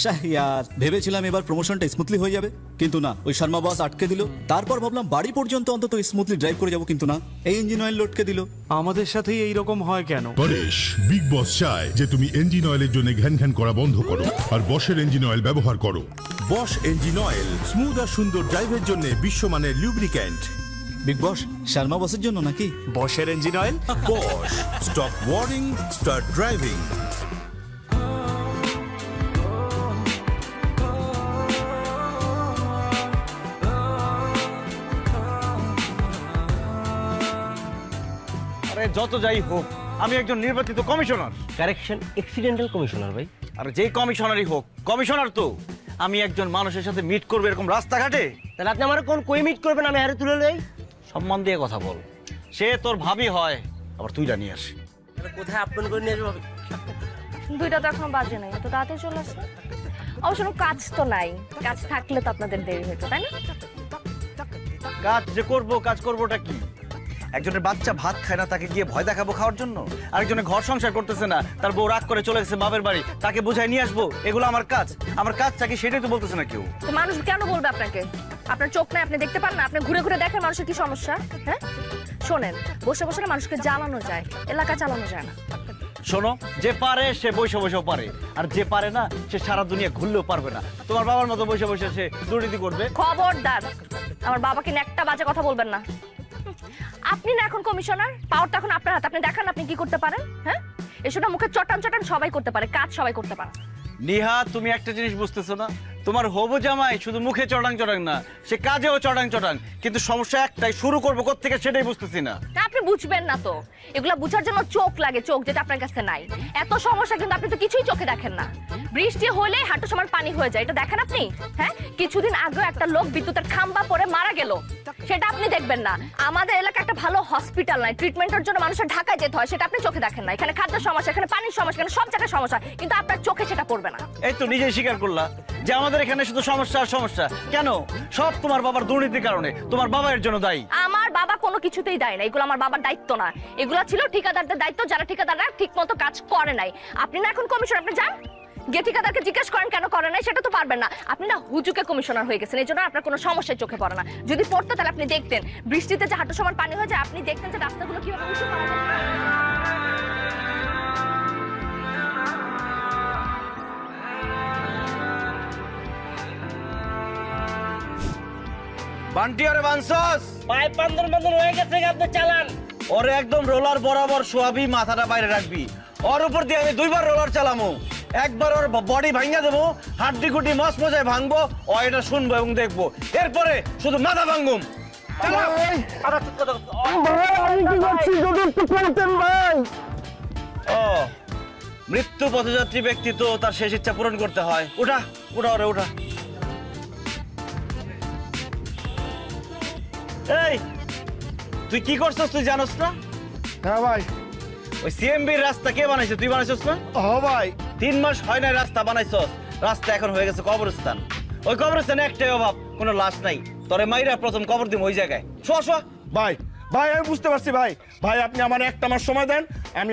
শাহরিয়ার ভেবেছিলাম এবার প্রমোশনটা স্মুথলি হয়ে যাবে, কিন্তু না, ওই শর্মা বস আটকে দিল। তারপর ভাবলাম বাড়ি পর্যন্ত অন্তত স্মুথলি ড্রাইভ করে যাবো, কিন্তু না, এই ইঞ্জিন অয়েল লটকে দিল। আমাদের সাথেই এইরকম হয় কেন? পরেশ, বিগ বস চায় যে তুমি ইঞ্জিন অয়েলের জন্য ঘ্যান ঘ্যান করা বন্ধ করো আর বশের ইঞ্জিন অয়েল ব্যবহার করো। বশ ইঞ্জিন অয়েল, স্মুথ আর সুন্দর ড্রাইভের জন্য বিশ্বমানের লুব্রিক্যান্ট। বিগ বস শর্মা বসের জন্য নাকি? বশের engine oil. Bosch, stop worrying, start driving. আরে যত যাই হোক, আমি একজন নির্বাচিত কমিশনার। কারেকশন, এক্সিডেন্টাল কমিশনার ভাই। আর যেই কমিশনারই হোক, কমিশনার তো আমি একজন মানুষের সাথে মিট করবো এরকম রাস্তাঘাটে। তাহলে আপনি আমার কোন কই মিট করবেন, আমি হারে তুলে লই। সম্মান দিয়ে কথা বল। সে তোর ভাবি হয়, আবার তুইটা নিয়ে আসি। তাহলে কোথায় আপন করে নিয়ে যাবো? 2টা তো এখনো বাজে নাই, তো তাড়াতাড়ি চলে আসে। অবশ্য কোনো কাজ তো নাই, কাজ থাকলে তো আপনাদের দেরি হতো, তাই না? কাজ যে করবো, কাজ করবোটা কি? একজনের বাচ্চা ভাত খায় না, তাকে গিয়ে ভয় দেখাবো খাওয়ার জন্য? আরেকজনের ঘর সংসার করতেছে না, তার বউ রাগ করে চলে গেছে বাপের বাড়ি, তাকে বুঝাই নিয়ে আসবো? এগুলো আমার কাজ। আমার কাজটা কি সেটাই তো বলতেছে না কেউ। তো মানুষ কেন বলবে আপনাকে? আপনার চোখ নাই, আপনি দেখতে পান না? আপনি ঘুরে ঘুরে দেখেন মানুষের কি সমস্যা। হ্যাঁ, শোনেন, বসে বসে না মানুষকে জ্বালানো যায়, এলাকা চালানো যায় না। শোনো, যে পারে সে বসে বসেও পারে, আর যে পারে না সে সারা দুনিয়া ঘুরলেও পারবে না। তোমার বাবার মতো বসে বসে সে দুর্নীতি করবে। খবরদার আমার বাবাকে নিয়ে একটা বাজে কথা বলবেন না। আপনি না এখন কমিশনার, পাওয়ারটা এখন আপনার হাতে। আপনি দেখান আপনি কি করতে পারেন। হ্যাঁ, এসবটা মুখে চটান চটান সবাই করতে পারে, কাজ সবাই করতে পারে। নিহা, তুমি একটা জিনিস বুঝতেছো না? তোমার হবু জামাই শুধু মুখে চটাং চটাং না, সে কাজেও চটাং চটাং। কিন্তু সমস্যা একটাই, শুরু করবো কোত্থেকে সেটাই বুঝতেছি না। তা আপনি বুঝবেন না তো? এগুলা বুঝার জন্য চোখ লাগে, চোখ যেটা আপনার কাছে নাই। এত সমস্যা কিন্তু আপনি তো কিছুই চোখে দেখেন না। বৃষ্টি হলে হাঁটু সমান পানি হয়ে যায়, এটা দেখেন আপনি? হ্যাঁ, কিছুদিন আগে একটা লোক বিদ্যুতের খাম্বা পড়ে মারা গেল, সেটা আপনি দেখবেন না। আমাদের এলাকায় একটা ভালো হসপিটাল নাই, ট্রিটমেন্টের জন্য মানুষের ঢাকায় যেতে হয়, সেটা আপনি চোখে দেখেন না। এখানে খাদ্য সমস্যা, এখানে পানির সমস্যা, এখানে সব জায়গায় সমস্যা, কিন্তু আপনার চোখে সেটা পড়বে না। এই তো নিজেই স্বীকার করলা যে আমাদের এখানে শুধু সমস্যা আর সমস্যা। কেন? সব তোমার বাবার দুর্নীতির কারণে। তোমার বাবা এর জন্য দায়ী। আমার বাবা কোনো কিছুতেই দায়ী না, এগুলো আমার বাবার দায়িত্ব না। এগুলো ছিল ঠিকাদারদের দায়িত্ব, যারা ঠিকাদাররা ঠিক মতো কাজ করে নাই। আপনি না এখন কমিশনার, আপনি যান গিয়ে ঠিকাদারকে জিজ্ঞেস করেন কেন করে নাই, সেটা তো পারবেন না। আপনি না হুজুকে কমিশনার হয়ে গেছেন, এই জন্য আপনার কোনো সমস্যায় চোখে পড়ে না। যদি পড়তো তাহলে আপনি দেখতেন বৃষ্টিতে যে হাঁটু সমান পানি হয়ে যায়, আপনি দেখতেন যে রাস্তাগুলো কিভাবে উঁচু করা যায়। বান্টি, ওরে বানসস, পাইপ বান্ধন বান্ধন হয়ে গেছে, আপনি চালান। ওরে একদম রোলার বরাবর শোয়াবি, মাথাটা বাইরে রাখবি। ওর উপর দিয়ে আমি 2বার রোলার চালামো। একবার ওর বডি ভাঙা দেবো, হাড্ডি গুটি মস মজায় ভাঙবো, ও এটা শুনবো এবং দেখবো। এরপরে শুধু মাথা ভাঙবুম। ও, মৃত্যু পথযাত্রী ব্যক্তি তো তার শেষ ইচ্ছা পূরণ করতে হয়। উঠা উঠা ওরে উঠা। এই, তুই কি করছস তুই জানোস না? হ্যাঁ ভাই। ওই সিএমবির রাস্তা কে বানাইছে? তুই বানাইছস না? ও ভাই, 3 মাস হয় না রাস্তা বানাইছস, রাস্তা এখন হয়ে গেছে কবরস্থান। ওই কবরস্থানে একটাই অভাব, কোনো লাশ নাই। তোরে মাইরা প্রথম কবর দিম ওই জায়গায়। শোয়া শোয়া। ভাই ভাই আমি বুঝতে পারছি ভাই। ভাই আপনি আমার একটা মাস সময় দেন,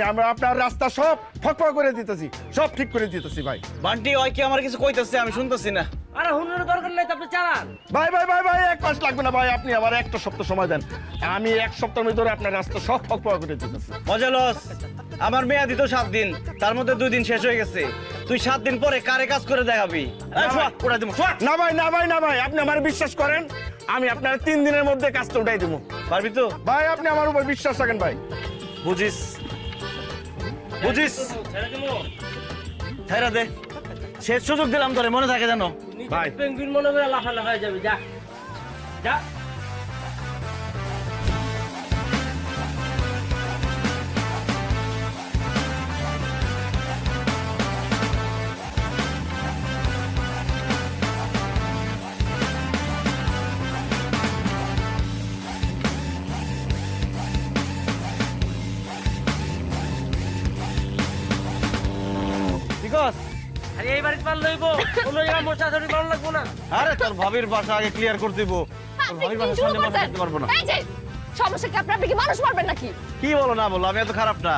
আমরা আপনার রাস্তা সব ফকফক করে দিতেছি, সব ঠিক করে দিতেছি ভাই। বান্টি, ওই কি আমার কিছু কইতাছে? আমি শুনতেছি না। আরে হুনুর দরকার নাই তো, আপনি চালান। ভাই ভাই ভাই ভাই 1 মাস লাগবে না ভাই, আপনি আমার একটা সপ্তাহ সময় দেন, আমি 1 সপ্তাহের ভিতরে আপনার রাস্তা সব ফকফক করে দিতেছি। মজা লস। আমার মেয়াদি তো 7 দিন, তার মধ্যে 2 দিন শেষ হয়ে গেছে। তুই 7 দিন পরে কারে কাজ করে দেখাবি? না ভাই না ভাই না ভাই, আপনি আমার বিশ্বাস করেন, আমি আপনার 3 দিনের মধ্যে কাজটা উঠাই দেবো। পারবি তো? ভাই আপনি আমার উপর বিশ্বাস রাখেন ভাই। বুঝিস বুঝিস, ছেড়ে দে। শেষ সুযোগ দিলাম তোরে, মনে থাকে জানো ভাই। পেঙ্গুইন মনে করে লাফালাফি হয়ে যাবে। যা যা। আরে এই বাড়িতে পার লইব, কোন জায়গায় মশা ধরি পার লাগবো না। আরে তোর ভাবির বাসা আগে ক্লিয়ার করে দিব। তোর ভাবির বাসা সামনে মাথা রাখতে পারবো না। এই যে সমস্যা কি? আপনি কি মানুষ মারবেন নাকি? কি বলো না বলো, আমি এত খারাপ না।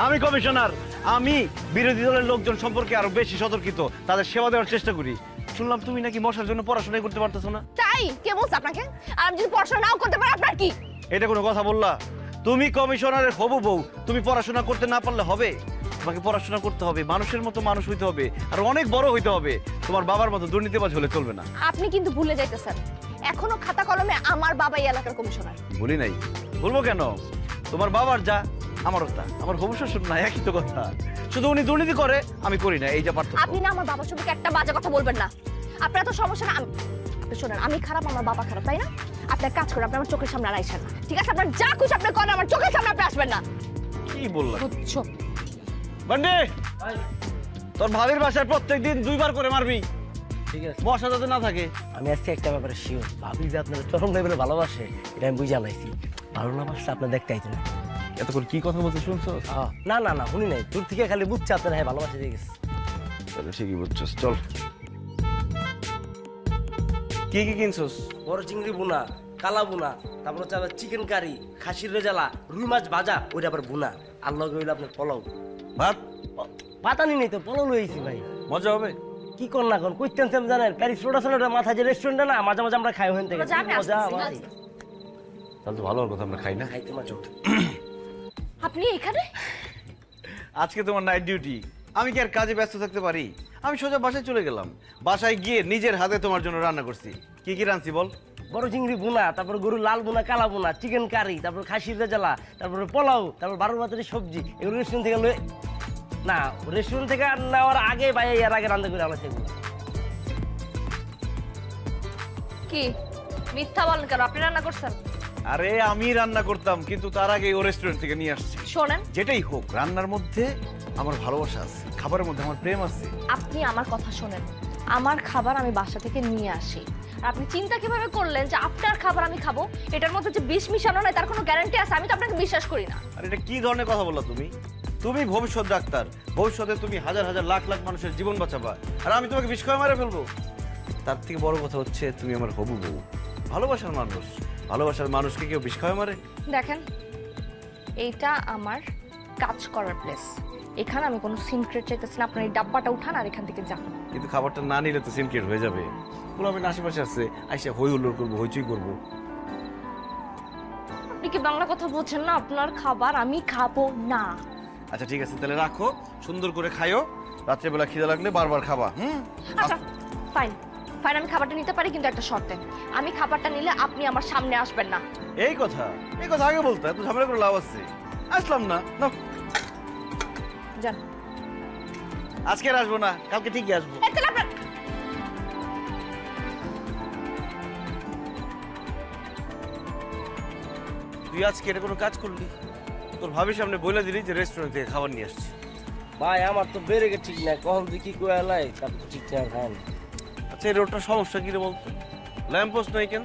আমি কমিশনার, আমি বিরোধী দলের লোকজন সম্পর্কে আরো বেশি সতর্কিত, তাদের সেবা দেওয়ার চেষ্টা করি। শুনলাম তুমি নাকি মশার জন্য পড়াশোনাই করতে পারতেছো না। তাই কে বলছে আপনাকে? আর আমি যদি পড়াশোনা নাও করতে পারি আপনার কি? এটা কোনো কথা বললা? তুমি কমিশনারের হবু বউ, তুমি পড়াশোনা করতে না পারলে হবে? তোমাকে পড়াশোনা করতে হবে, মানুষের মতো মানুষ হইতে হবে, আর অনেক বড় হইতে হবে। তোমার বাবার মতো দুর্নীতিবাজ হলে চলবে না। আপনি কিন্তু ভুলে যাইতেছেন, এখনো খাতা কলমে আমার বাবা এই এলাকার কমিশনার। বলি নাই, বলবো কেন? তোমার বাবার যা আমারও তা, আমার হবু শ্বশুর না, একই তো কথা। শুধু উনি দুর্নীতি করে, আমি করি না, এই যা পার্থক্য। আপনি না আমার বাবার সম্পর্কে একটা বাজে কথা বলবেন না। আপনার এত সমস্যা না। আপনি শোনেন, আমি খারাপ, আমার বাবা খারাপ, তাই না? আপনার কাজ করে আপনি আমার চোখের সামনে আর আইসেন না, ঠিক আছে? আপনার যা খুশি আপনি করেন, আমার চোখের সামনে আপনি আসবেন না। কি বললা? বুঝছো? বান্ডে, তোর ভাবির বাসায় প্রত্যেকদিন 2 বার করে মারবি, ঠিক আছে? মশা যাতে না থাকে। আমি আজকে একটা ব্যাপারে শিওর, ভাবি যে আপনার চরম লেভেলে ভালোবাসে, এটা আমি বুঝে আলাইছি। ভালো না বাসলে আপনার দেখতে আইতো না। এতক্ষণ কি কথা বলতে শুনছো? না না না, শুনি নাই, দূর থেকে খালি বুঝছে আপনার হ্যাঁ ভালোবাসে দিয়ে গেছে। তাহলে ঠিকই বুঝছস, চল। কি কি কিনছস? বড় চিংড়ি বুনা, কালা বুনা, তারপর হচ্ছে আবার চিকেন কারি, খাসির রেজালা, রুই মাছ ভাজা, ওইটা আবার বুনা, আর লগে হইলো আপনার পোলাও। ভাত ভাত আনি নাই তো, পোলাও লইছি ভাই। মজা হবে? কি কর না কোন কইতেন জানেন, প্যারিস রোড আছে না, ওটা মাথা যে রেস্টুরেন্টে না, মাঝে মাঝে আমরা খাই ওখান থেকে। মজা, আমি মজা আসতেছি, ভাই, তাহলে তো ভালো কথা, আমরা খাই না। খাইতে মজা। আপনি এখানে? আজকে তোমার নাইট ডিউটি, আমি কি আর কাজে ব্যস্ত থাকতে পারি? আমি সোজা বাসায় চলে গেলাম। বাসায় গিয়ে নিজের হাতে তোমার জন্য রান্না করছি। কি কি রাঁধছি বল? বড় চিংড়ি বুনা, তারপর গরুর লাল বুনা, কালা বুনা, চিকেন কারি, তারপর খাসির রেজালা, তারপরে পোলাও, তারপর 12 ভাতের সবজি। এগুলো রেস্টুরেন্ট থেকে না, রেস্টুরেন্ট থেকে নেওয়ার আগে ভাই এর আগে রান্না করে আনছে এগুলো। কি মিথ্যা বলেন কেন? আপনি রান্না করছেন? আরে আমি রান্না করতাম, কিন্তু তার আগে ও রেস্টুরেন্ট থেকে নিয়ে আসছি। শোনেন, যেটাই হোক, রান্নার মধ্যে আমার ভালোবাসা আছে, খাবারের মধ্যে আমার প্রেম আছে। আপনি আমার কথা শোনেন। আমার খাবার আমি বাসা থেকে নিয়ে আসি, আর আপনি চিন্তা কিভাবে করলেন যে আপনার খাবার আমি খাবো? এটার মধ্যে যে বিষ মিশানো নাই তার কোনো গ্যারান্টি আছে? আমি তো আপনাকে বিশ্বাস করি না। আর এটা কি ধরনের কথা বললা তুমি? তুমি ভবিষ্যৎ ডাক্তার, ভবিষ্যতে তুমি হাজার হাজার লাখ লাখ মানুষের জীবন বাঁচাবা, আর আমি তোমাকে বিষ খাওয়া মেরে ফেলবো? তার থেকে বড় কথা হচ্ছে তুমি আমার হবু বউ, ভালোবাসার মানুষ। ভালোবাসার মানুষকে কেউ বিষ খাওয়া মারে? দেখেন, এইটা আমার কাজ করার প্লেস, এখানে আমি কোনো সিক্রেট চাইতেছি না। আপনার এই ডাব্বাটা উঠান আর এখান থেকে যান। কিন্তু খাবারটা না নিলে তো সিনক্রেট হয়ে যাবে। আমি আশেপাশে আছে, আইসা হই হুল্লোড় করবো, হইচই করবো। আপনি কি বাংলা কথা বলছেন না? আপনার খাবার আমি খাবো না। আচ্ছা ঠিক আছে, তাহলে রাখো, সুন্দর করে খাইও, রাত্রেবেলা খিদে লাগলে বারবার খাবা। আচ্ছা ফাইন ফাইন, আমি খাবারটা নিতে পারি, কিন্তু একটা শর্তে। আমি খাবারটা নিলে আপনি আমার সামনে আসবেন না। এই কথা আগে বলতো, এত ঝামেলা করে লাভ আছে? আসলাম না, নাও। যান। আজকে আর আসবো না, কালকে ঠিকই আসবো। তুই আজকে এটা কোনো কাজ করলি? তোর ভাবির সামনে বলে দিলি যে রেস্টুরেন্ট থেকে খাবার নিয়ে আসছি। ভাই আমার তো বেড়ে গে ঠিক নাই, কখন তুই কি করে এলাই তারপর ঠিক না খায় না। আচ্ছা এই রোডটার সমস্যা কি রে বলতো? ল্যাম্প পোস্ট নাই কেন?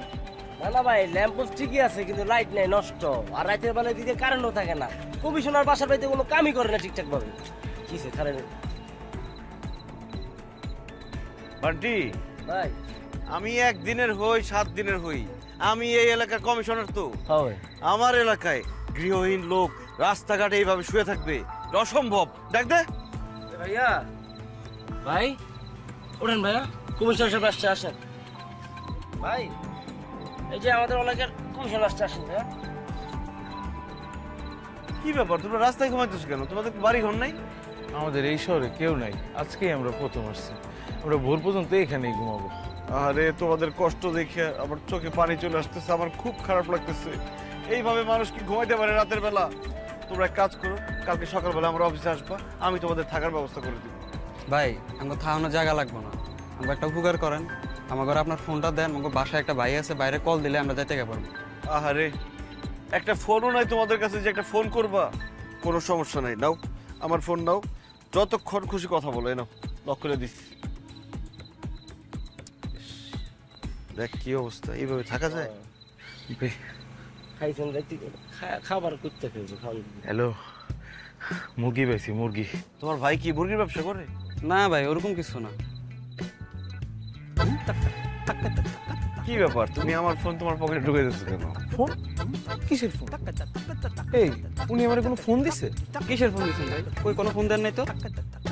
না না ভাই, ল্যাম্প পোস্ট ঠিকই আছে, কিন্তু লাইট নাই, নষ্ট। আর রাতের বেলায় দিকে কারেন্টও থাকে না। কমিশনার বাসার বাড়িতে কোনো কামই করে না ঠিকঠাক ভাবে। কিসে কারেন্ট? বান্টি ভাই আমি 1 দিনের হই 7 দিনের হই, আমি এই এলাকার কমিশনার। তো হয় আমার এলাকায় গৃহহীন লোক রাস্তাঘাটে এইভাবে শুয়ে থাকবে, অসম্ভব। দেখ দে ভাইয়া, ভাই ওঠেন ভাইয়া, কমিশনার সাহেব আসছে, আসেন ভাই। এই যে আমাদের এলাকার কমিশনার আসছে, আসেন ভাইয়া। কি ব্যাপার, তোমরা রাস্তায় ঘুমাইতেছ কেন? তোমাদের বাড়ি ঘর নাই? আমাদের এই শহরে কেউ নাই, আজকেই আমরা প্রথম আসছি। আমরা ভোর পর্যন্ত এখানেই ঘুমাবো। আরে তোমাদের কষ্ট দেখে আমার চোখে পানি চলে আসতেছে, আমার খুব খারাপ লাগতেছে। এইভাবে মানুষ কি ঘুমাইতে পারে রাতের বেলা? তোমরা এক কাজ করো, কালকে সকালবেলা আমরা অফিসে আসবা, আমি তোমাদের থাকার ব্যবস্থা করে দিব। ভাই আমাকে থাকানোর জায়গা লাগবো না, আমাকে একটা উপকার করেন, আমার ঘরে আপনার ফোনটা দেন, আমাকে বাসায় একটা ভাই আছে, বাইরে কল দিলে আমরা যাইতে পারবো। আহারে, একটা ফোনও নাই তোমাদের কাছে যে একটা ফোন করবা? কোনো সমস্যা নাই, নাও আমার ফোন নাও, যতক্ষণ খুশি কথা বলো। নাও, লক করে দিচ্ছি। দেখ কি অবস্থা, এইভাবে থাকা যায়? খাইছেন দেখতে, খাবার করতে খেয়েছে। হ্যালো, মুরগি পাইছি, মুরগি। তোমার ভাই কি মুরগির ব্যবসা করে? না ভাই ওরকম কিছু না। কি ব্যাপার তুমি আমার ফোন তোমার পকেটে ঢুকে দিচ্ছ কেন? ফোন? কিসের ফোন? এই উনি আমার কোনো ফোন দিছে? কিসের ফোন দিছেন ভাই? কই কোনো ফোন দেন নাই তো?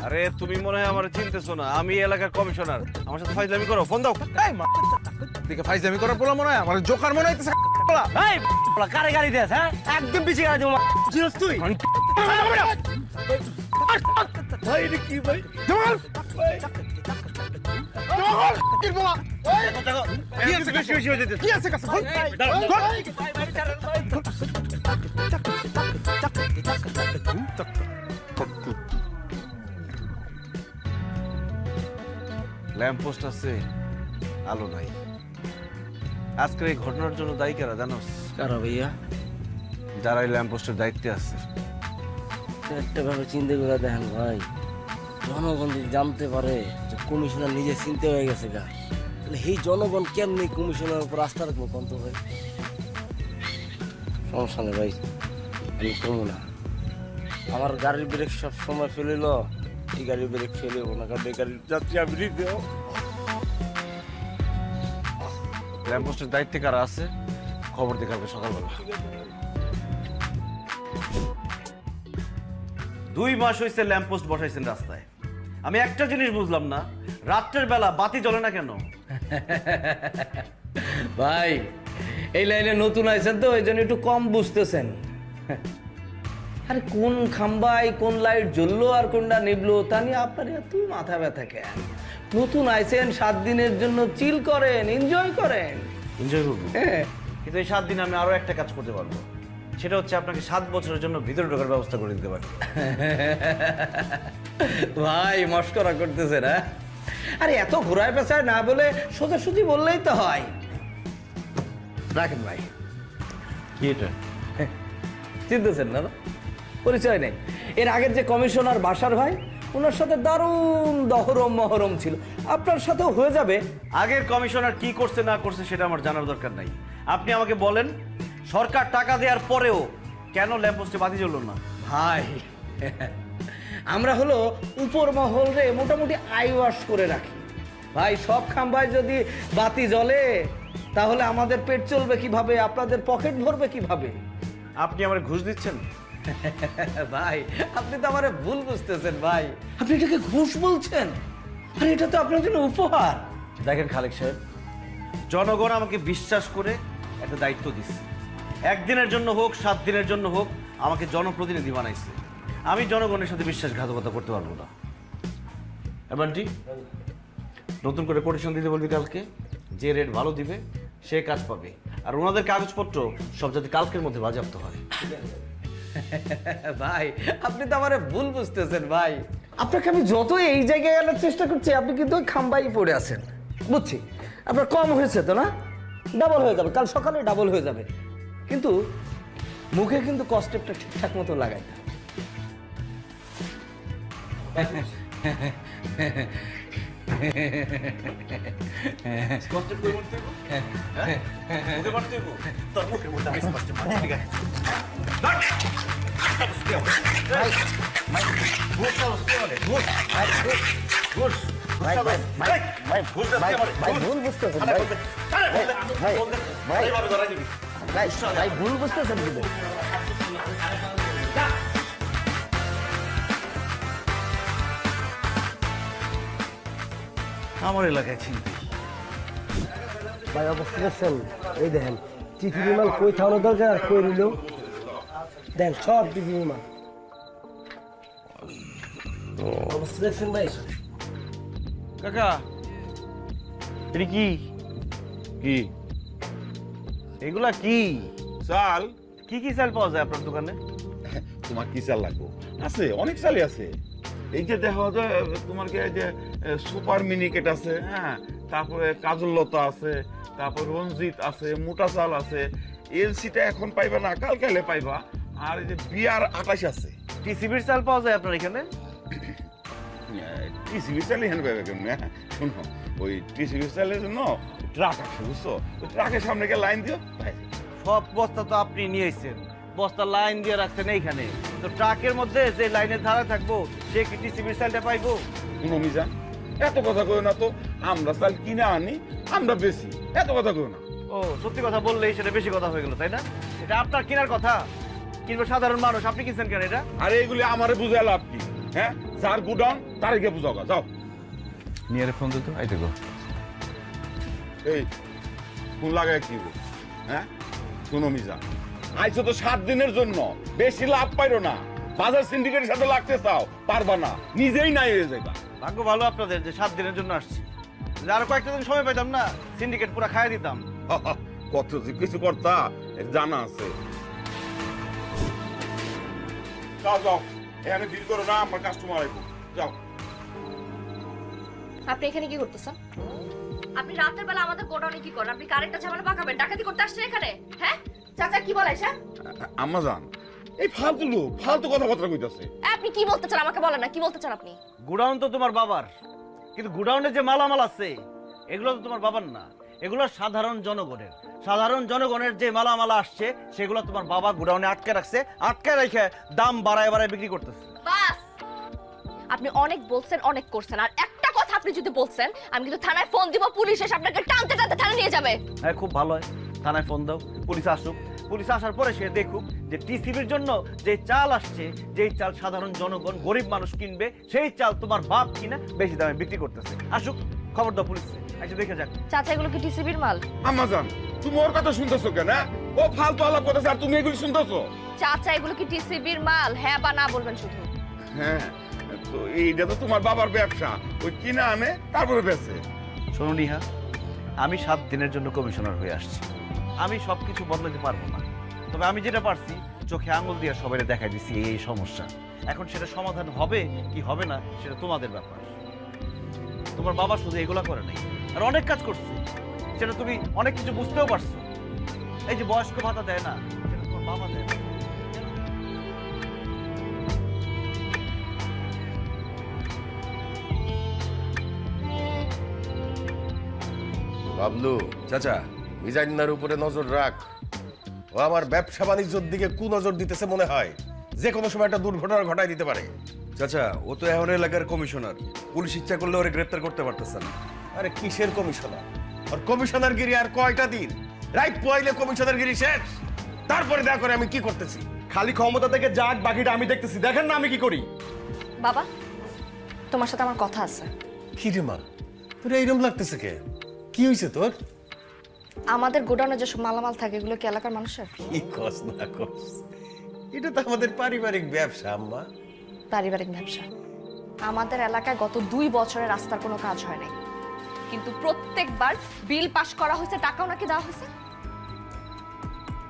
আরে তুমি মনে হয় আমার চিনতেছো না, আমি এই এলাকার কমিশনার। আমার সাথে ফাইজলামি করো, ফোন দাও। এই মা দিকে ফাইজলামি করার বলা মনে হয় আমার জোকার মনে হইতেছে এই বলা কারে গাড়ি দেস হ্যাঁ একদম পিছে গাড়ি দেবো জিরস তুই ভাই এটা কি ভাই জমাল জমাল কি বলা কি আছে বেশি বেশি হয়ে যেতেছে? কি আছে কাছে বল ল্যাম্প পোস্ট আছে, আলো নাই। আজকের এই ঘটনার জন্য দায়ী কারা জানোস? কারা ভাইয়া? যারা এই ল্যাম্প পোস্টের দায়িত্বে আছে। একটা ভাবে চিন্তা করে দেখেন ভাই, জনগণ যদি জানতে পারে যে কমিশনার নিজে চিন্তা হয়ে গেছে গা, তাহলে এই জনগণ কেমনি কমিশনার উপর আস্থা রাখবো কন্ত ভাই? সমস্যা নেই ভাই, আমি করবো না। আমার গাড়ির ব্রেক সব সময় ফেলিল, এই গাড়ির ব্রেক ফেলেও না, কারণ এই গাড়ির যাত্রী আমি দিও। ল্যাম্প পোস্টের দায়িত্বে কারা আছে খবর দেখাবে সকালবেলা। 2 মাস হয়েছে ল্যাম্প পোস্ট বসাইছেন রাস্তায়। আমি একটা জিনিস বুঝলাম না, রাত্রের বেলা বাতি জ্বলে না কেন? ভাই এই লাইনে নতুন আইছেন তো, এই জন্য একটু কম বুঝতেছেন। আরে কোন খাম্বায় কোন লাইট জ্বললো আর কোনটা নিবলো তা নিয়ে আপনার এত মাথা ব্যথা কেন? নতুন আইছেন, 7 দিনের জন্য চিল করেন, এনজয় করেন। এনজয় করবো, হ্যাঁ, কিন্তু এই 7 দিনে আমি আরো একটা কাজ করতে পারবো। সেটা হচ্ছে আপনাকে 7 বছরের জন্য ভিতরে ঢোকার ব্যবস্থা করে দিতে পারি। ভাই মস্করা করতেছে না? আরে এত ঘোরায় পেঁচায় না বলে সোজাসুজি বললেই তো হয়। রাখেন ভাই। কি এটা? চিনতেছেন না? পরিচয় নেই? এর আগের যে কমিশনার বাসার ভাই, ওনার সাথে দারুণ দহরম মহরম ছিল, আপনার সাথেও হয়ে যাবে। আগের কমিশনার কি করছে না করছে সেটা আমার জানার দরকার নাই। আপনি আমাকে বলেন, সরকার টাকা দেওয়ার পরেও কেন ল্যাম্প পোস্টে বাতি জ্বললো না? ভাই আমরা হলো উপর মহলে মোটামুটি আই ওয়াশ করে রাখি ভাই। সব খাম্বায় যদি বাতি জ্বলে তাহলে আমাদের পেট চলবে কিভাবে, আপনাদের পকেট ভরবে কিভাবে? আপনি আমার ঘুষ দিচ্ছেন? ভাই আপনি তো আমার ভুল বুঝতেছেন ভাই, আপনি এটাকে ঘুষ বলছেন, আর এটা তো আপনার জন্য উপহার। দেখেন খালেক সাহেব, জনগণ আমাকে বিশ্বাস করে একটা দায়িত্ব দিচ্ছে। 1 দিনের জন্য হোক 7 দিনের জন্য হোক আমাকে জনপ্রতিনিধি বানাইছে। আমি জনগণের সাথে বিশ্বাসঘাতকতা করতে পারবো না। এমনটি নতুন করে কোটেশন দিতে বলবি কালকে, যে রেট ভালো দিবে সে কাজ পাবে, আর ওনাদের কাগজপত্র সব যাতে কালকের মধ্যে বাজেয়াপ্ত হয়। ভাই আপনি তো আমার ভুল বুঝতেছেন ভাই, আপনাকে আমি যত এই জায়গায় আনার চেষ্টা করছি আপনি কিন্তু ওই খাম্বাই পড়ে আছেন। বুঝছি আপনার কম হয়েছে তো না, ডাবল হয়ে যাবে, কাল সকালে ডাবল হয়ে যাবে, কিন্তু মুখে কিন্তু কস্টেপটা ঠিকঠাক মতো লাগাই না। ভুল বুঝতেছেন কিন্তু আমার এলাকায় চিনবি ভাই অবস্থা দেখছেন? এই দেখেন টিভি বিমান কই থাকানো দরকার আর কই নিল দেন সব টিভি বিমান অবস্থা দেখছেন ভাই? কাকা এটা কি কি এগুলা কি চাল? কি কি চাল পাওয়া যায় আপনার দোকানে? তোমার কি চাল লাগবো? আছে, অনেক চালই আছে। এই যে দেখো যে তোমার কি এই যে সুপার মিনিকেট আছে, হ্যাঁ, তারপরে কাজললতা আছে, তারপর রঞ্জিত আছে, মোটা চাল আছে। এলসিটা এখন পাইবা না, কালকালে পাইবা। আর এই যে বিয়ার 28 আছে। টিসিবির চাল পাওয়া যায় আপনার এখানে? টিসিবি চালই হেন পাইবে কেমন? শুনো, ওই টিসিবি চালের জন্য ট্রাক আছে, বুঝছো? ওই ট্রাকের সামনে গিয়ে লাইন দিও। সব বস্তা তো আপনি নিয়ে এসেছেন, বস্তা লাইন দিয়ে রাখছেন এইখানে, তো ট্রাকের মধ্যে যে লাইনের ধারা থাকবো সে কি টিসিবির চালটা পাইবো? শুনো মিজান, এত কথা কই না তো। আমরা চাল কিনে আনি, আমরা বেশি, এত কথা কেউ না। ও সত্যি কথা বললেই সেটা বেশি কথা হয়ে গেল, তাই না? এটা আপনার কেনার কথা, কিনবে সাধারণ মানুষ, আপনি কিনছেন কেন এটা? আরে এগুলি আমারে বুঝে লাভ কি? হ্যাঁ, যার গুডাউন তারে গিয়ে বুঝাও, যাও। নিয়ে ফোন দিত, আইতে গো। এই ফোন লাগায় কি গো? হ্যাঁ, শোনো মিজান, আইছো তো 7 দিনের জন্য, বেশি লাভ পাইরো না। বাজার সিন্ডিকেটের সাথে লাগতে চাও, পারবা না, নিজেই নাই হয়ে যাইবা। ভাগ্য ভালো আপনাদের যে 7 দিনের জন্য আসছি, আরো কয়েকটা দিন সময় পাইতাম না, সিন্ডিকেট পুরো খাইয়ে দিতাম। কত যে কিছু করতা জানা আছে। যাও যাও, এখানে ডিল করো না, আমার কাস্টমার আইবো, যাও। আপনি এখানে কি করতেছেন? আপনি রাতের বেলা আমাদের গোডাউনে কি করেন? আপনি কারেন্টটা ঝামেলা পাকাবেন, ডাকাতি করতে আসছেন এখানে? হ্যাঁ চাচা কি বলে স্যার? আম্মা জান, এই ফালতু কথাবার্তা কইতাছে। আপনি কি বলতে চান আমাকে বলেন না, কি বলতে চান আপনি? গোডাউন তো তোমার বাবার, কিন্তু গোডাউনে যে মালামাল আছে এগুলো তো তোমার বাবার না, এগুলো সাধারণ জনগণের। সাধারণ জনগণের যে মালামাল আসছে সেগুলো তোমার বাবা গোডাউনে আটকে রাখছে, আটকে রেখে দাম বাড়ায় বাড়ায় বিক্রি করতেছে। বাস, আপনি অনেক বলছেন, অনেক করছেন, আর একটা কথা আপনি যদি বলছেন আমি কিন্তু থানায় ফোন দিব, পুলিশ এসে আপনাকে টানতে টানতে থানায় নিয়ে যাবে। হ্যাঁ খুব ভালো হয়, থানায় ফোন দাও, পুলিশ আসুক। পুলিশ আসার পরে সে দেখুক যে টিসিবির জন্য যে চাল আসছে, যেই চাল সাধারণ জনগণ গরিব মানুষ কিনবে, সেই চাল তোমার বাপ কিনা বেশি দামে বিক্রি করতেছে। আসুক, খবর দাও পুলিশ, আচ্ছা দেখে যাক। চাচা এগুলো কি টিসিবির মাল? আম্মা জান, তুমি ওর কথা শুনতেছো কেন? ও ফালতু আলাপ করতেছে আর তুমি এগুলি শুনতেছো? চাচা এগুলো কি টিসিবির মাল? হ্যাঁ বা না বলবেন শুধু। হ্যাঁ, তো এইটা তো তোমার বাবার ব্যবসা, ওই কিনে আনে তারপরে বেচে। শোনো নিহা, আমি 7 দিনের জন্য কমিশনার হয়ে আসছি, আমি সবকিছু বদলাতে পারবো না, তবে আমি যেটা পারছি চোখে আঙুল দিয়ে সবাই দেখাই দিচ্ছি এই সমস্যা। এখন সেটা সমাধান হবে কি হবে না সেটা তোমাদের ব্যাপার। তোমার বাবা শুধু এগুলা করে নাই, আর অনেক কাজ করছে, সেটা তুমি অনেক কিছু বুঝতেও পারছো। এই যে বয়স্ক ভাতা দেয় না, সেটা তোমার বাবা দেয় না। বাবলু চাচা, মিজান্নার উপরে নজর রাখ। ও আমার ব্যবসা বাণিজ্যের দিকে কুনজর দিতেছে মনে হয়, যে কোনো সময় একটা দুর্ঘটনা ঘটায় দিতে পারে। চাচা, ও তো এখন এলাকার কমিশনার, পুলিশ ইচ্ছা করলে ওরে গ্রেফতার করতে পারতেছে না। আরে কিসের কমিশনার? আর কমিশনার গিরি আর কয়টা দিন? রাইট পয়লে কমিশনার গিরি শেষ, তারপরে দেখা করে আমি কি করতেছি। খালি ক্ষমতা থেকে যাক, বাকিটা আমি দেখতেছি, দেখেন না আমি কি করি। বাবা, তোমার সাথে আমার কথা আছে। কি রে মা, তোর এইরকম লাগতেছে কে? কি হয়েছে তোর? আমাদের গোডাউনে যেসব মালামাল থাকে এগুলো কি এলাকার মানুষের? কি কস না কস, এটা তো আমাদের পারিবারিক ব্যবসা আম্মা। পারিবারিক ব্যবসা? আমাদের এলাকায় গত 2 বছরে রাস্তার কোনো কাজ হয় নাই, কিন্তু প্রত্যেকবার বিল পাস করা হয়েছে, টাকাও নাকি দেওয়া হয়েছে।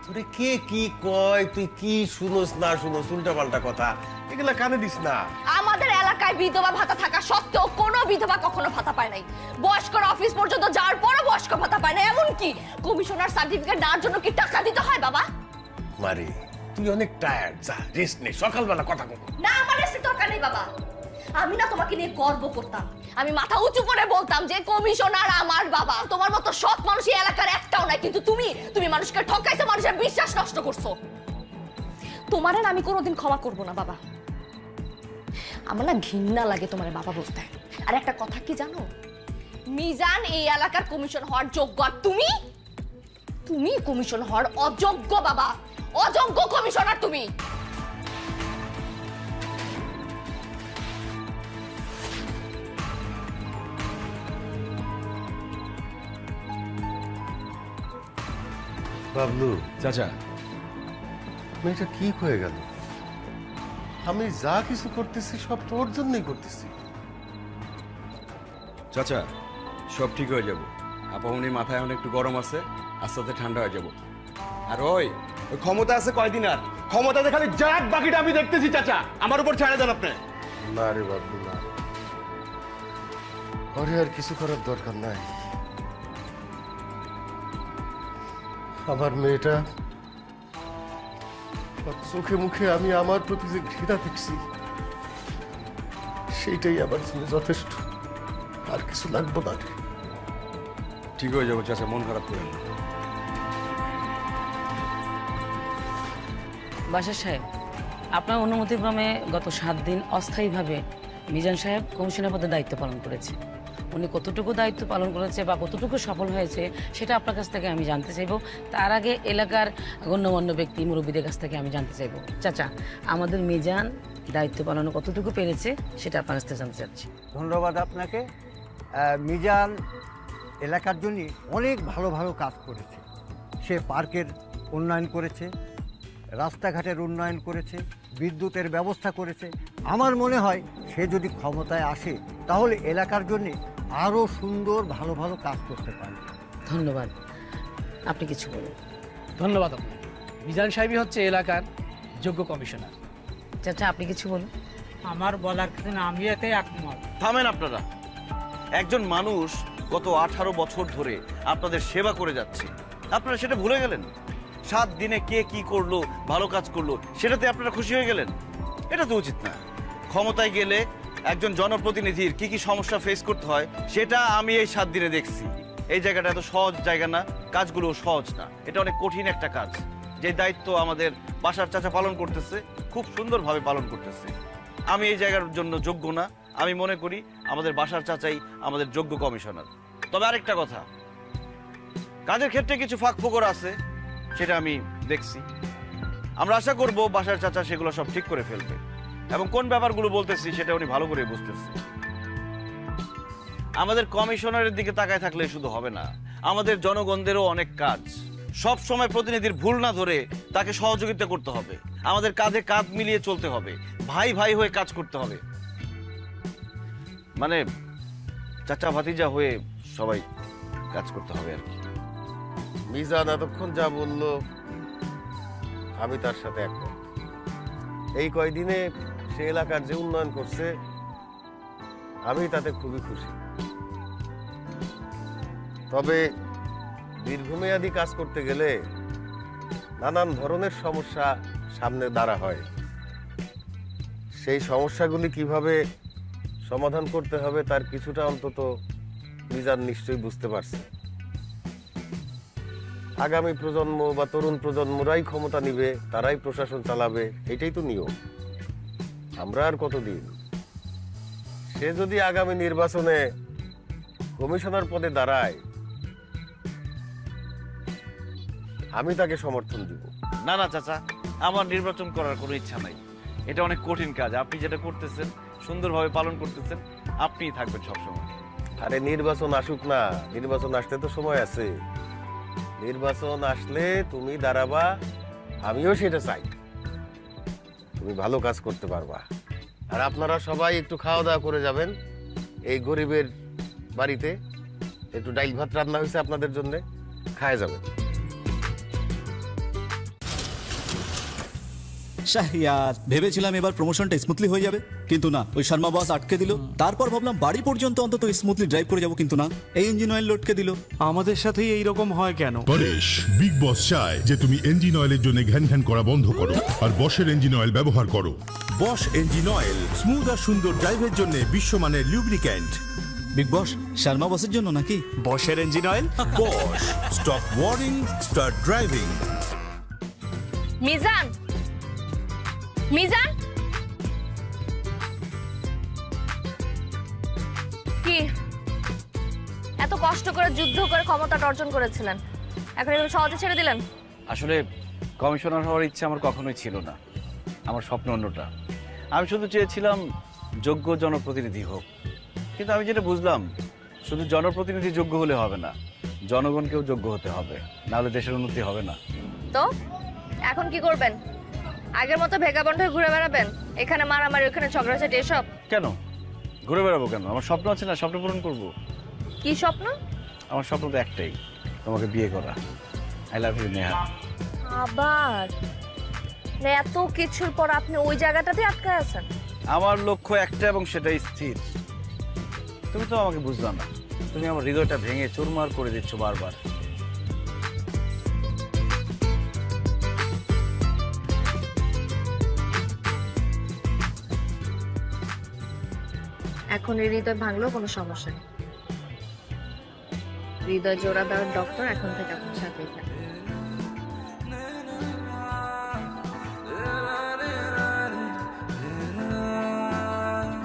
তোরে কে কি কয়, তুই কি শুনোস না শুনোস উল্টা পাল্টা কথা, এগুলা কানে দিস না। আমাদের এলাকায় বিধবা ভাতা থাকা সত্ত্বেও কোনো বিধবা কখনো ভাতা পায় নাই। বয়স্কর অফিস পর্যন্ত যাওয়ার পরও বয়স্ক ভাতা পায় না। এমনকি কমিশনার সার্টিফিকেট নেওয়ার জন্য কি টাকা দিতে হয় বাবা? মারে তুই অনেক টায়ার্ড, যা রেস্ট নে, সকালবেলা কথা কব না, আমার রেস্টের দরকার নেই বাবা। আমি না তোমাকে নিয়ে গর্ব করতাম, আমি মাথা উঁচু করে বলতাম যে কমিশনার আমার বাবা। তোমার মতো সৎ মানুষ এই এলাকার একটাও নাই, কিন্তু তুমি মানুষকে ঠকাইছো, মানুষের বিশ্বাস নষ্ট করছো। তোমার আমি কোনোদিন ক্ষমা করব না বাবা। আমার না ঘৃণা লাগে তোমার বাবা বলতে। আর একটা কথা কি জানো, মিজান এই এলাকার কমিশন হওয়ার যোগ্য, আর তুমি কমিশন হওয়ার অযোগ্য বাবা, অযোগ্য কমিশনার তুমি। বাবলু চাচা, মেয়েটা কি হয়ে গেল? আমি যা কিছু করতেছি সব তোর জন্যই করতেছি। চাচা, সব ঠিক হয়ে যাব। আপামনি মাথায় এখন একটু গরম আছে, আস্তে আস্তে ঠান্ডা হয়ে যাব। আর ওই ক্ষমতা আছে কয়দিন, আর ক্ষমতাতে খালি যাক, বাকিটা আমি দেখতেছি। চাচা, আমার উপর ছেড়ে দেন আপনি। না রে বাবলু না, ওরে আর কিছু করার দরকার নাই। আমার মেয়েটা চোখে মুখে আমি আমার প্রতি যে ঘৃণা দেখছি সেইটাই আমার জন্য যথেষ্ট, আর কিছু লাগবো না রে। ঠিক হয়ে যাবো চাচা, মন খারাপ করেন না। বাসার সাহেব, আপনার অনুমতিক্রমে গত 7 দিন অস্থায়ীভাবে মিজান সাহেব কমিশনার পদে দায়িত্ব পালন করেছে। উনি কতটুকু দায়িত্ব পালন করেছে বা কতটুকু সফল হয়েছে সেটা আপনার কাছ থেকে আমি জানতে চাইবো। তার আগে এলাকার গণ্যমান্য ব্যক্তি মুরব্বীদের কাছ থেকে আমি জানতে চাইবো, চাচা আমাদের মিজান দায়িত্ব পালনে কতটুকু পেরেছে সেটা আপনার কাছ থেকে জানতে চাচ্ছি। ধন্যবাদ আপনাকে। মিজান এলাকার জন্য অনেক ভালো ভালো কাজ করেছে। সে পার্কের উন্নয়ন করেছে, রাস্তাঘাটের উন্নয়ন করেছে, বিদ্যুতের ব্যবস্থা করেছে। আমার মনে হয় সে যদি ক্ষমতায় আসে তাহলে এলাকার জন্য আরও সুন্দর ভালো ভালো কাজ করতে পারবে। ধন্যবাদ, আপনি কিছু বলুন। ধন্যবাদ আপনাকে। মিজান সাহেবই হচ্ছে এলাকার যোগ্য কমিশনার। চাচা আপনি কিছু বলুন। আমার বলার কিছু না, আমি এতে একমত। থামেন আপনারা। একজন মানুষ গত 18 বছর ধরে আপনাদের সেবা করে যাচ্ছে, আপনারা সেটা ভুলে গেলেন? 7 দিনে কে কি করলো, ভালো কাজ করলো, সেটাতে আপনারা খুশি হয়ে গেলেন? এটা তো উচিত না। ক্ষমতায় গেলে একজন জনপ্রতিনিধির কি কি সমস্যা ফেস করতে হয় সেটা আমি এই 7 দিনে দেখছি। এই জায়গাটা এত সহজ জায়গা না, কাজগুলো সহজ না, এটা অনেক কঠিন একটা কাজ। যে দায়িত্ব আমাদের বাসার চাচা পালন করতেছে, খুব সুন্দরভাবে পালন করতেছে। আমি এই জায়গার জন্য যোগ্য না, আমি মনে করি আমাদের বাসার চাচাই আমাদের যোগ্য কমিশনার। তবে আরেকটা কথা, কাজের ক্ষেত্রে কিছু ফাঁক ফোকর আছে, সেটা আমি দেখছি। আমরা আশা করব বাসার চাচা সেগুলো সব ঠিক করে ফেলবে, এবং কোন ব্যাপারগুলো বলতেছি সেটা উনি ভালো করে বুঝতেছে। আমাদের কমিশনারের দিকে তাকায় থাকলে শুধু হবে না, আমাদের জনগণদেরও অনেক কাজ। সব সময় প্রতিনিধির ভুল না ধরে তাকে সহযোগিতা করতে হবে, আমাদের কাঁধে কাঁধ মিলিয়ে চলতে হবে, ভাই ভাই হয়ে কাজ করতে হবে। মানে চাচা ভাতিজা হয়ে সবাই কাজ করতে হবে আর কি। মিজান এতক্ষণ যা বললো আমি তার সাথে একমত। এই কয়দিনে সে এলাকার যে উন্নয়ন করছে আমি তাতে খুবই খুশি। তবে দীর্ঘমেয়াদী কাজ করতে গেলে নানান ধরনের সমস্যা সামনে দাঁড়া হয়। সেই সমস্যাগুলি কিভাবে সমাধান করতে হবে তার কিছুটা অন্তত মিজান নিশ্চয়ই বুঝতে পারছে। আগামী প্রজন্ম বা তরুণ প্রজন্মরাই ক্ষমতা নিবে, তারাই প্রশাসন চালাবে, এটাই তো নিয়ম। আমরা আর কতদিন? সে যদি আগামী নির্বাচনে কমিশনার পদে দাঁড়ায় আমি তাকে সমর্থন দিব। না না চাচা, আমার নির্বাচন করার কোনো ইচ্ছা নাই। এটা অনেক কঠিন কাজ, আপনি যেটা করতেছেন সুন্দরভাবে পালন করতেছেন, আপনিই থাকবেন সবসময়। আরে নির্বাচন আসুক না, নির্বাচন আসতে তো সময় আছে। নির্বাচন আসলে তুমি দাঁড়াবা, আমিও সেটা চাই। তুমি ভালো কাজ করতে পারবা। আর আপনারা সবাই একটু খাওয়া দাওয়া করে যাবেন। এই গরিবের বাড়িতে একটু ডাইল ভাত রান্না হয়েছে আপনাদের জন্য, খায় যাবেন। শাহরিয়ার ভেবেছিলাম এবার প্রমোশনটা স্মুথলি হয়ে যাবে, কিন্তু না, ওই শর্মা বস আটকে দিল। তারপর ভাবলাম বাড়ি পর্যন্ত অন্তত স্মুথলি ড্রাইভ করে যাবো, কিন্তু না, এই ইঞ্জিন অয়েল লটকে দিল। আমাদের সাথেই এইরকম হয় কেন? পরেশ, বিগ বস চায় যে তুমি ইঞ্জিন অয়েলের জন্য ঘ্যান ঘ্যান করা বন্ধ করো আর বশের ইঞ্জিন অয়েল ব্যবহার করো। বশ ইঞ্জিন অয়েল, স্মুথ আর সুন্দর ড্রাইভের জন্য বিশ্বমানের লুব্রিক্যান্ট। বিগ বস শর্মা বসের জন্য নাকি? বশের engine oil. Bosch, stop worrying, start driving. Mizan, Mizan, কি এত কষ্ট করে যুদ্ধ করে ক্ষমতাটা অর্জন করেছিলেন, এখন এগুলো সহজে ছেড়ে দিলেন? আসলে কমিশনার হওয়ার ইচ্ছা আমার কখনোই ছিল না, আমার স্বপ্ন অন্যটা। আমি শুধু চেয়েছিলাম যোগ্য জনপ্রতিনিধি হোক। কিন্তু আমি যেটা বুঝলাম, শুধু জনপ্রতিনিধি যোগ্য হলে হবে না, জনগণকেও যোগ্য হতে হবে, নাহলে দেশের উন্নতি হবে না। তো এখন কি করবেন? আগের মতো ভেগাবন্ড হয়ে ঘুরে বেড়াবেন, এখানে মারামারি ওখানে ঝগড়াঝাটি এসব? কেন ঘুরে বেড়াবো কেন? আমার স্বপ্ন আছে না, স্বপ্ন পূরণ করবো। কি স্বপ্ন? আমার স্বপ্ন তো একটাই, তোমাকে বিয়ে করা। I love you Neha. আবার এত কিছুর পর আপনি ওই জায়গাটাতে আটকে আছেন? আমার লক্ষ্য একটা এবং সেটাই স্থির। তুমি তো আমাকে বুঝলা না, তুমি আমার হৃদয়টা ভেঙে চুরমার করে দিচ্ছ বারবার। এখন এই হৃদয় ভাঙলেও কোনো সমস্যা নেই। হৃদয় জোড়া দেওয়ার ডক্টর এখন থেকে আপনার সাথেই থাকে।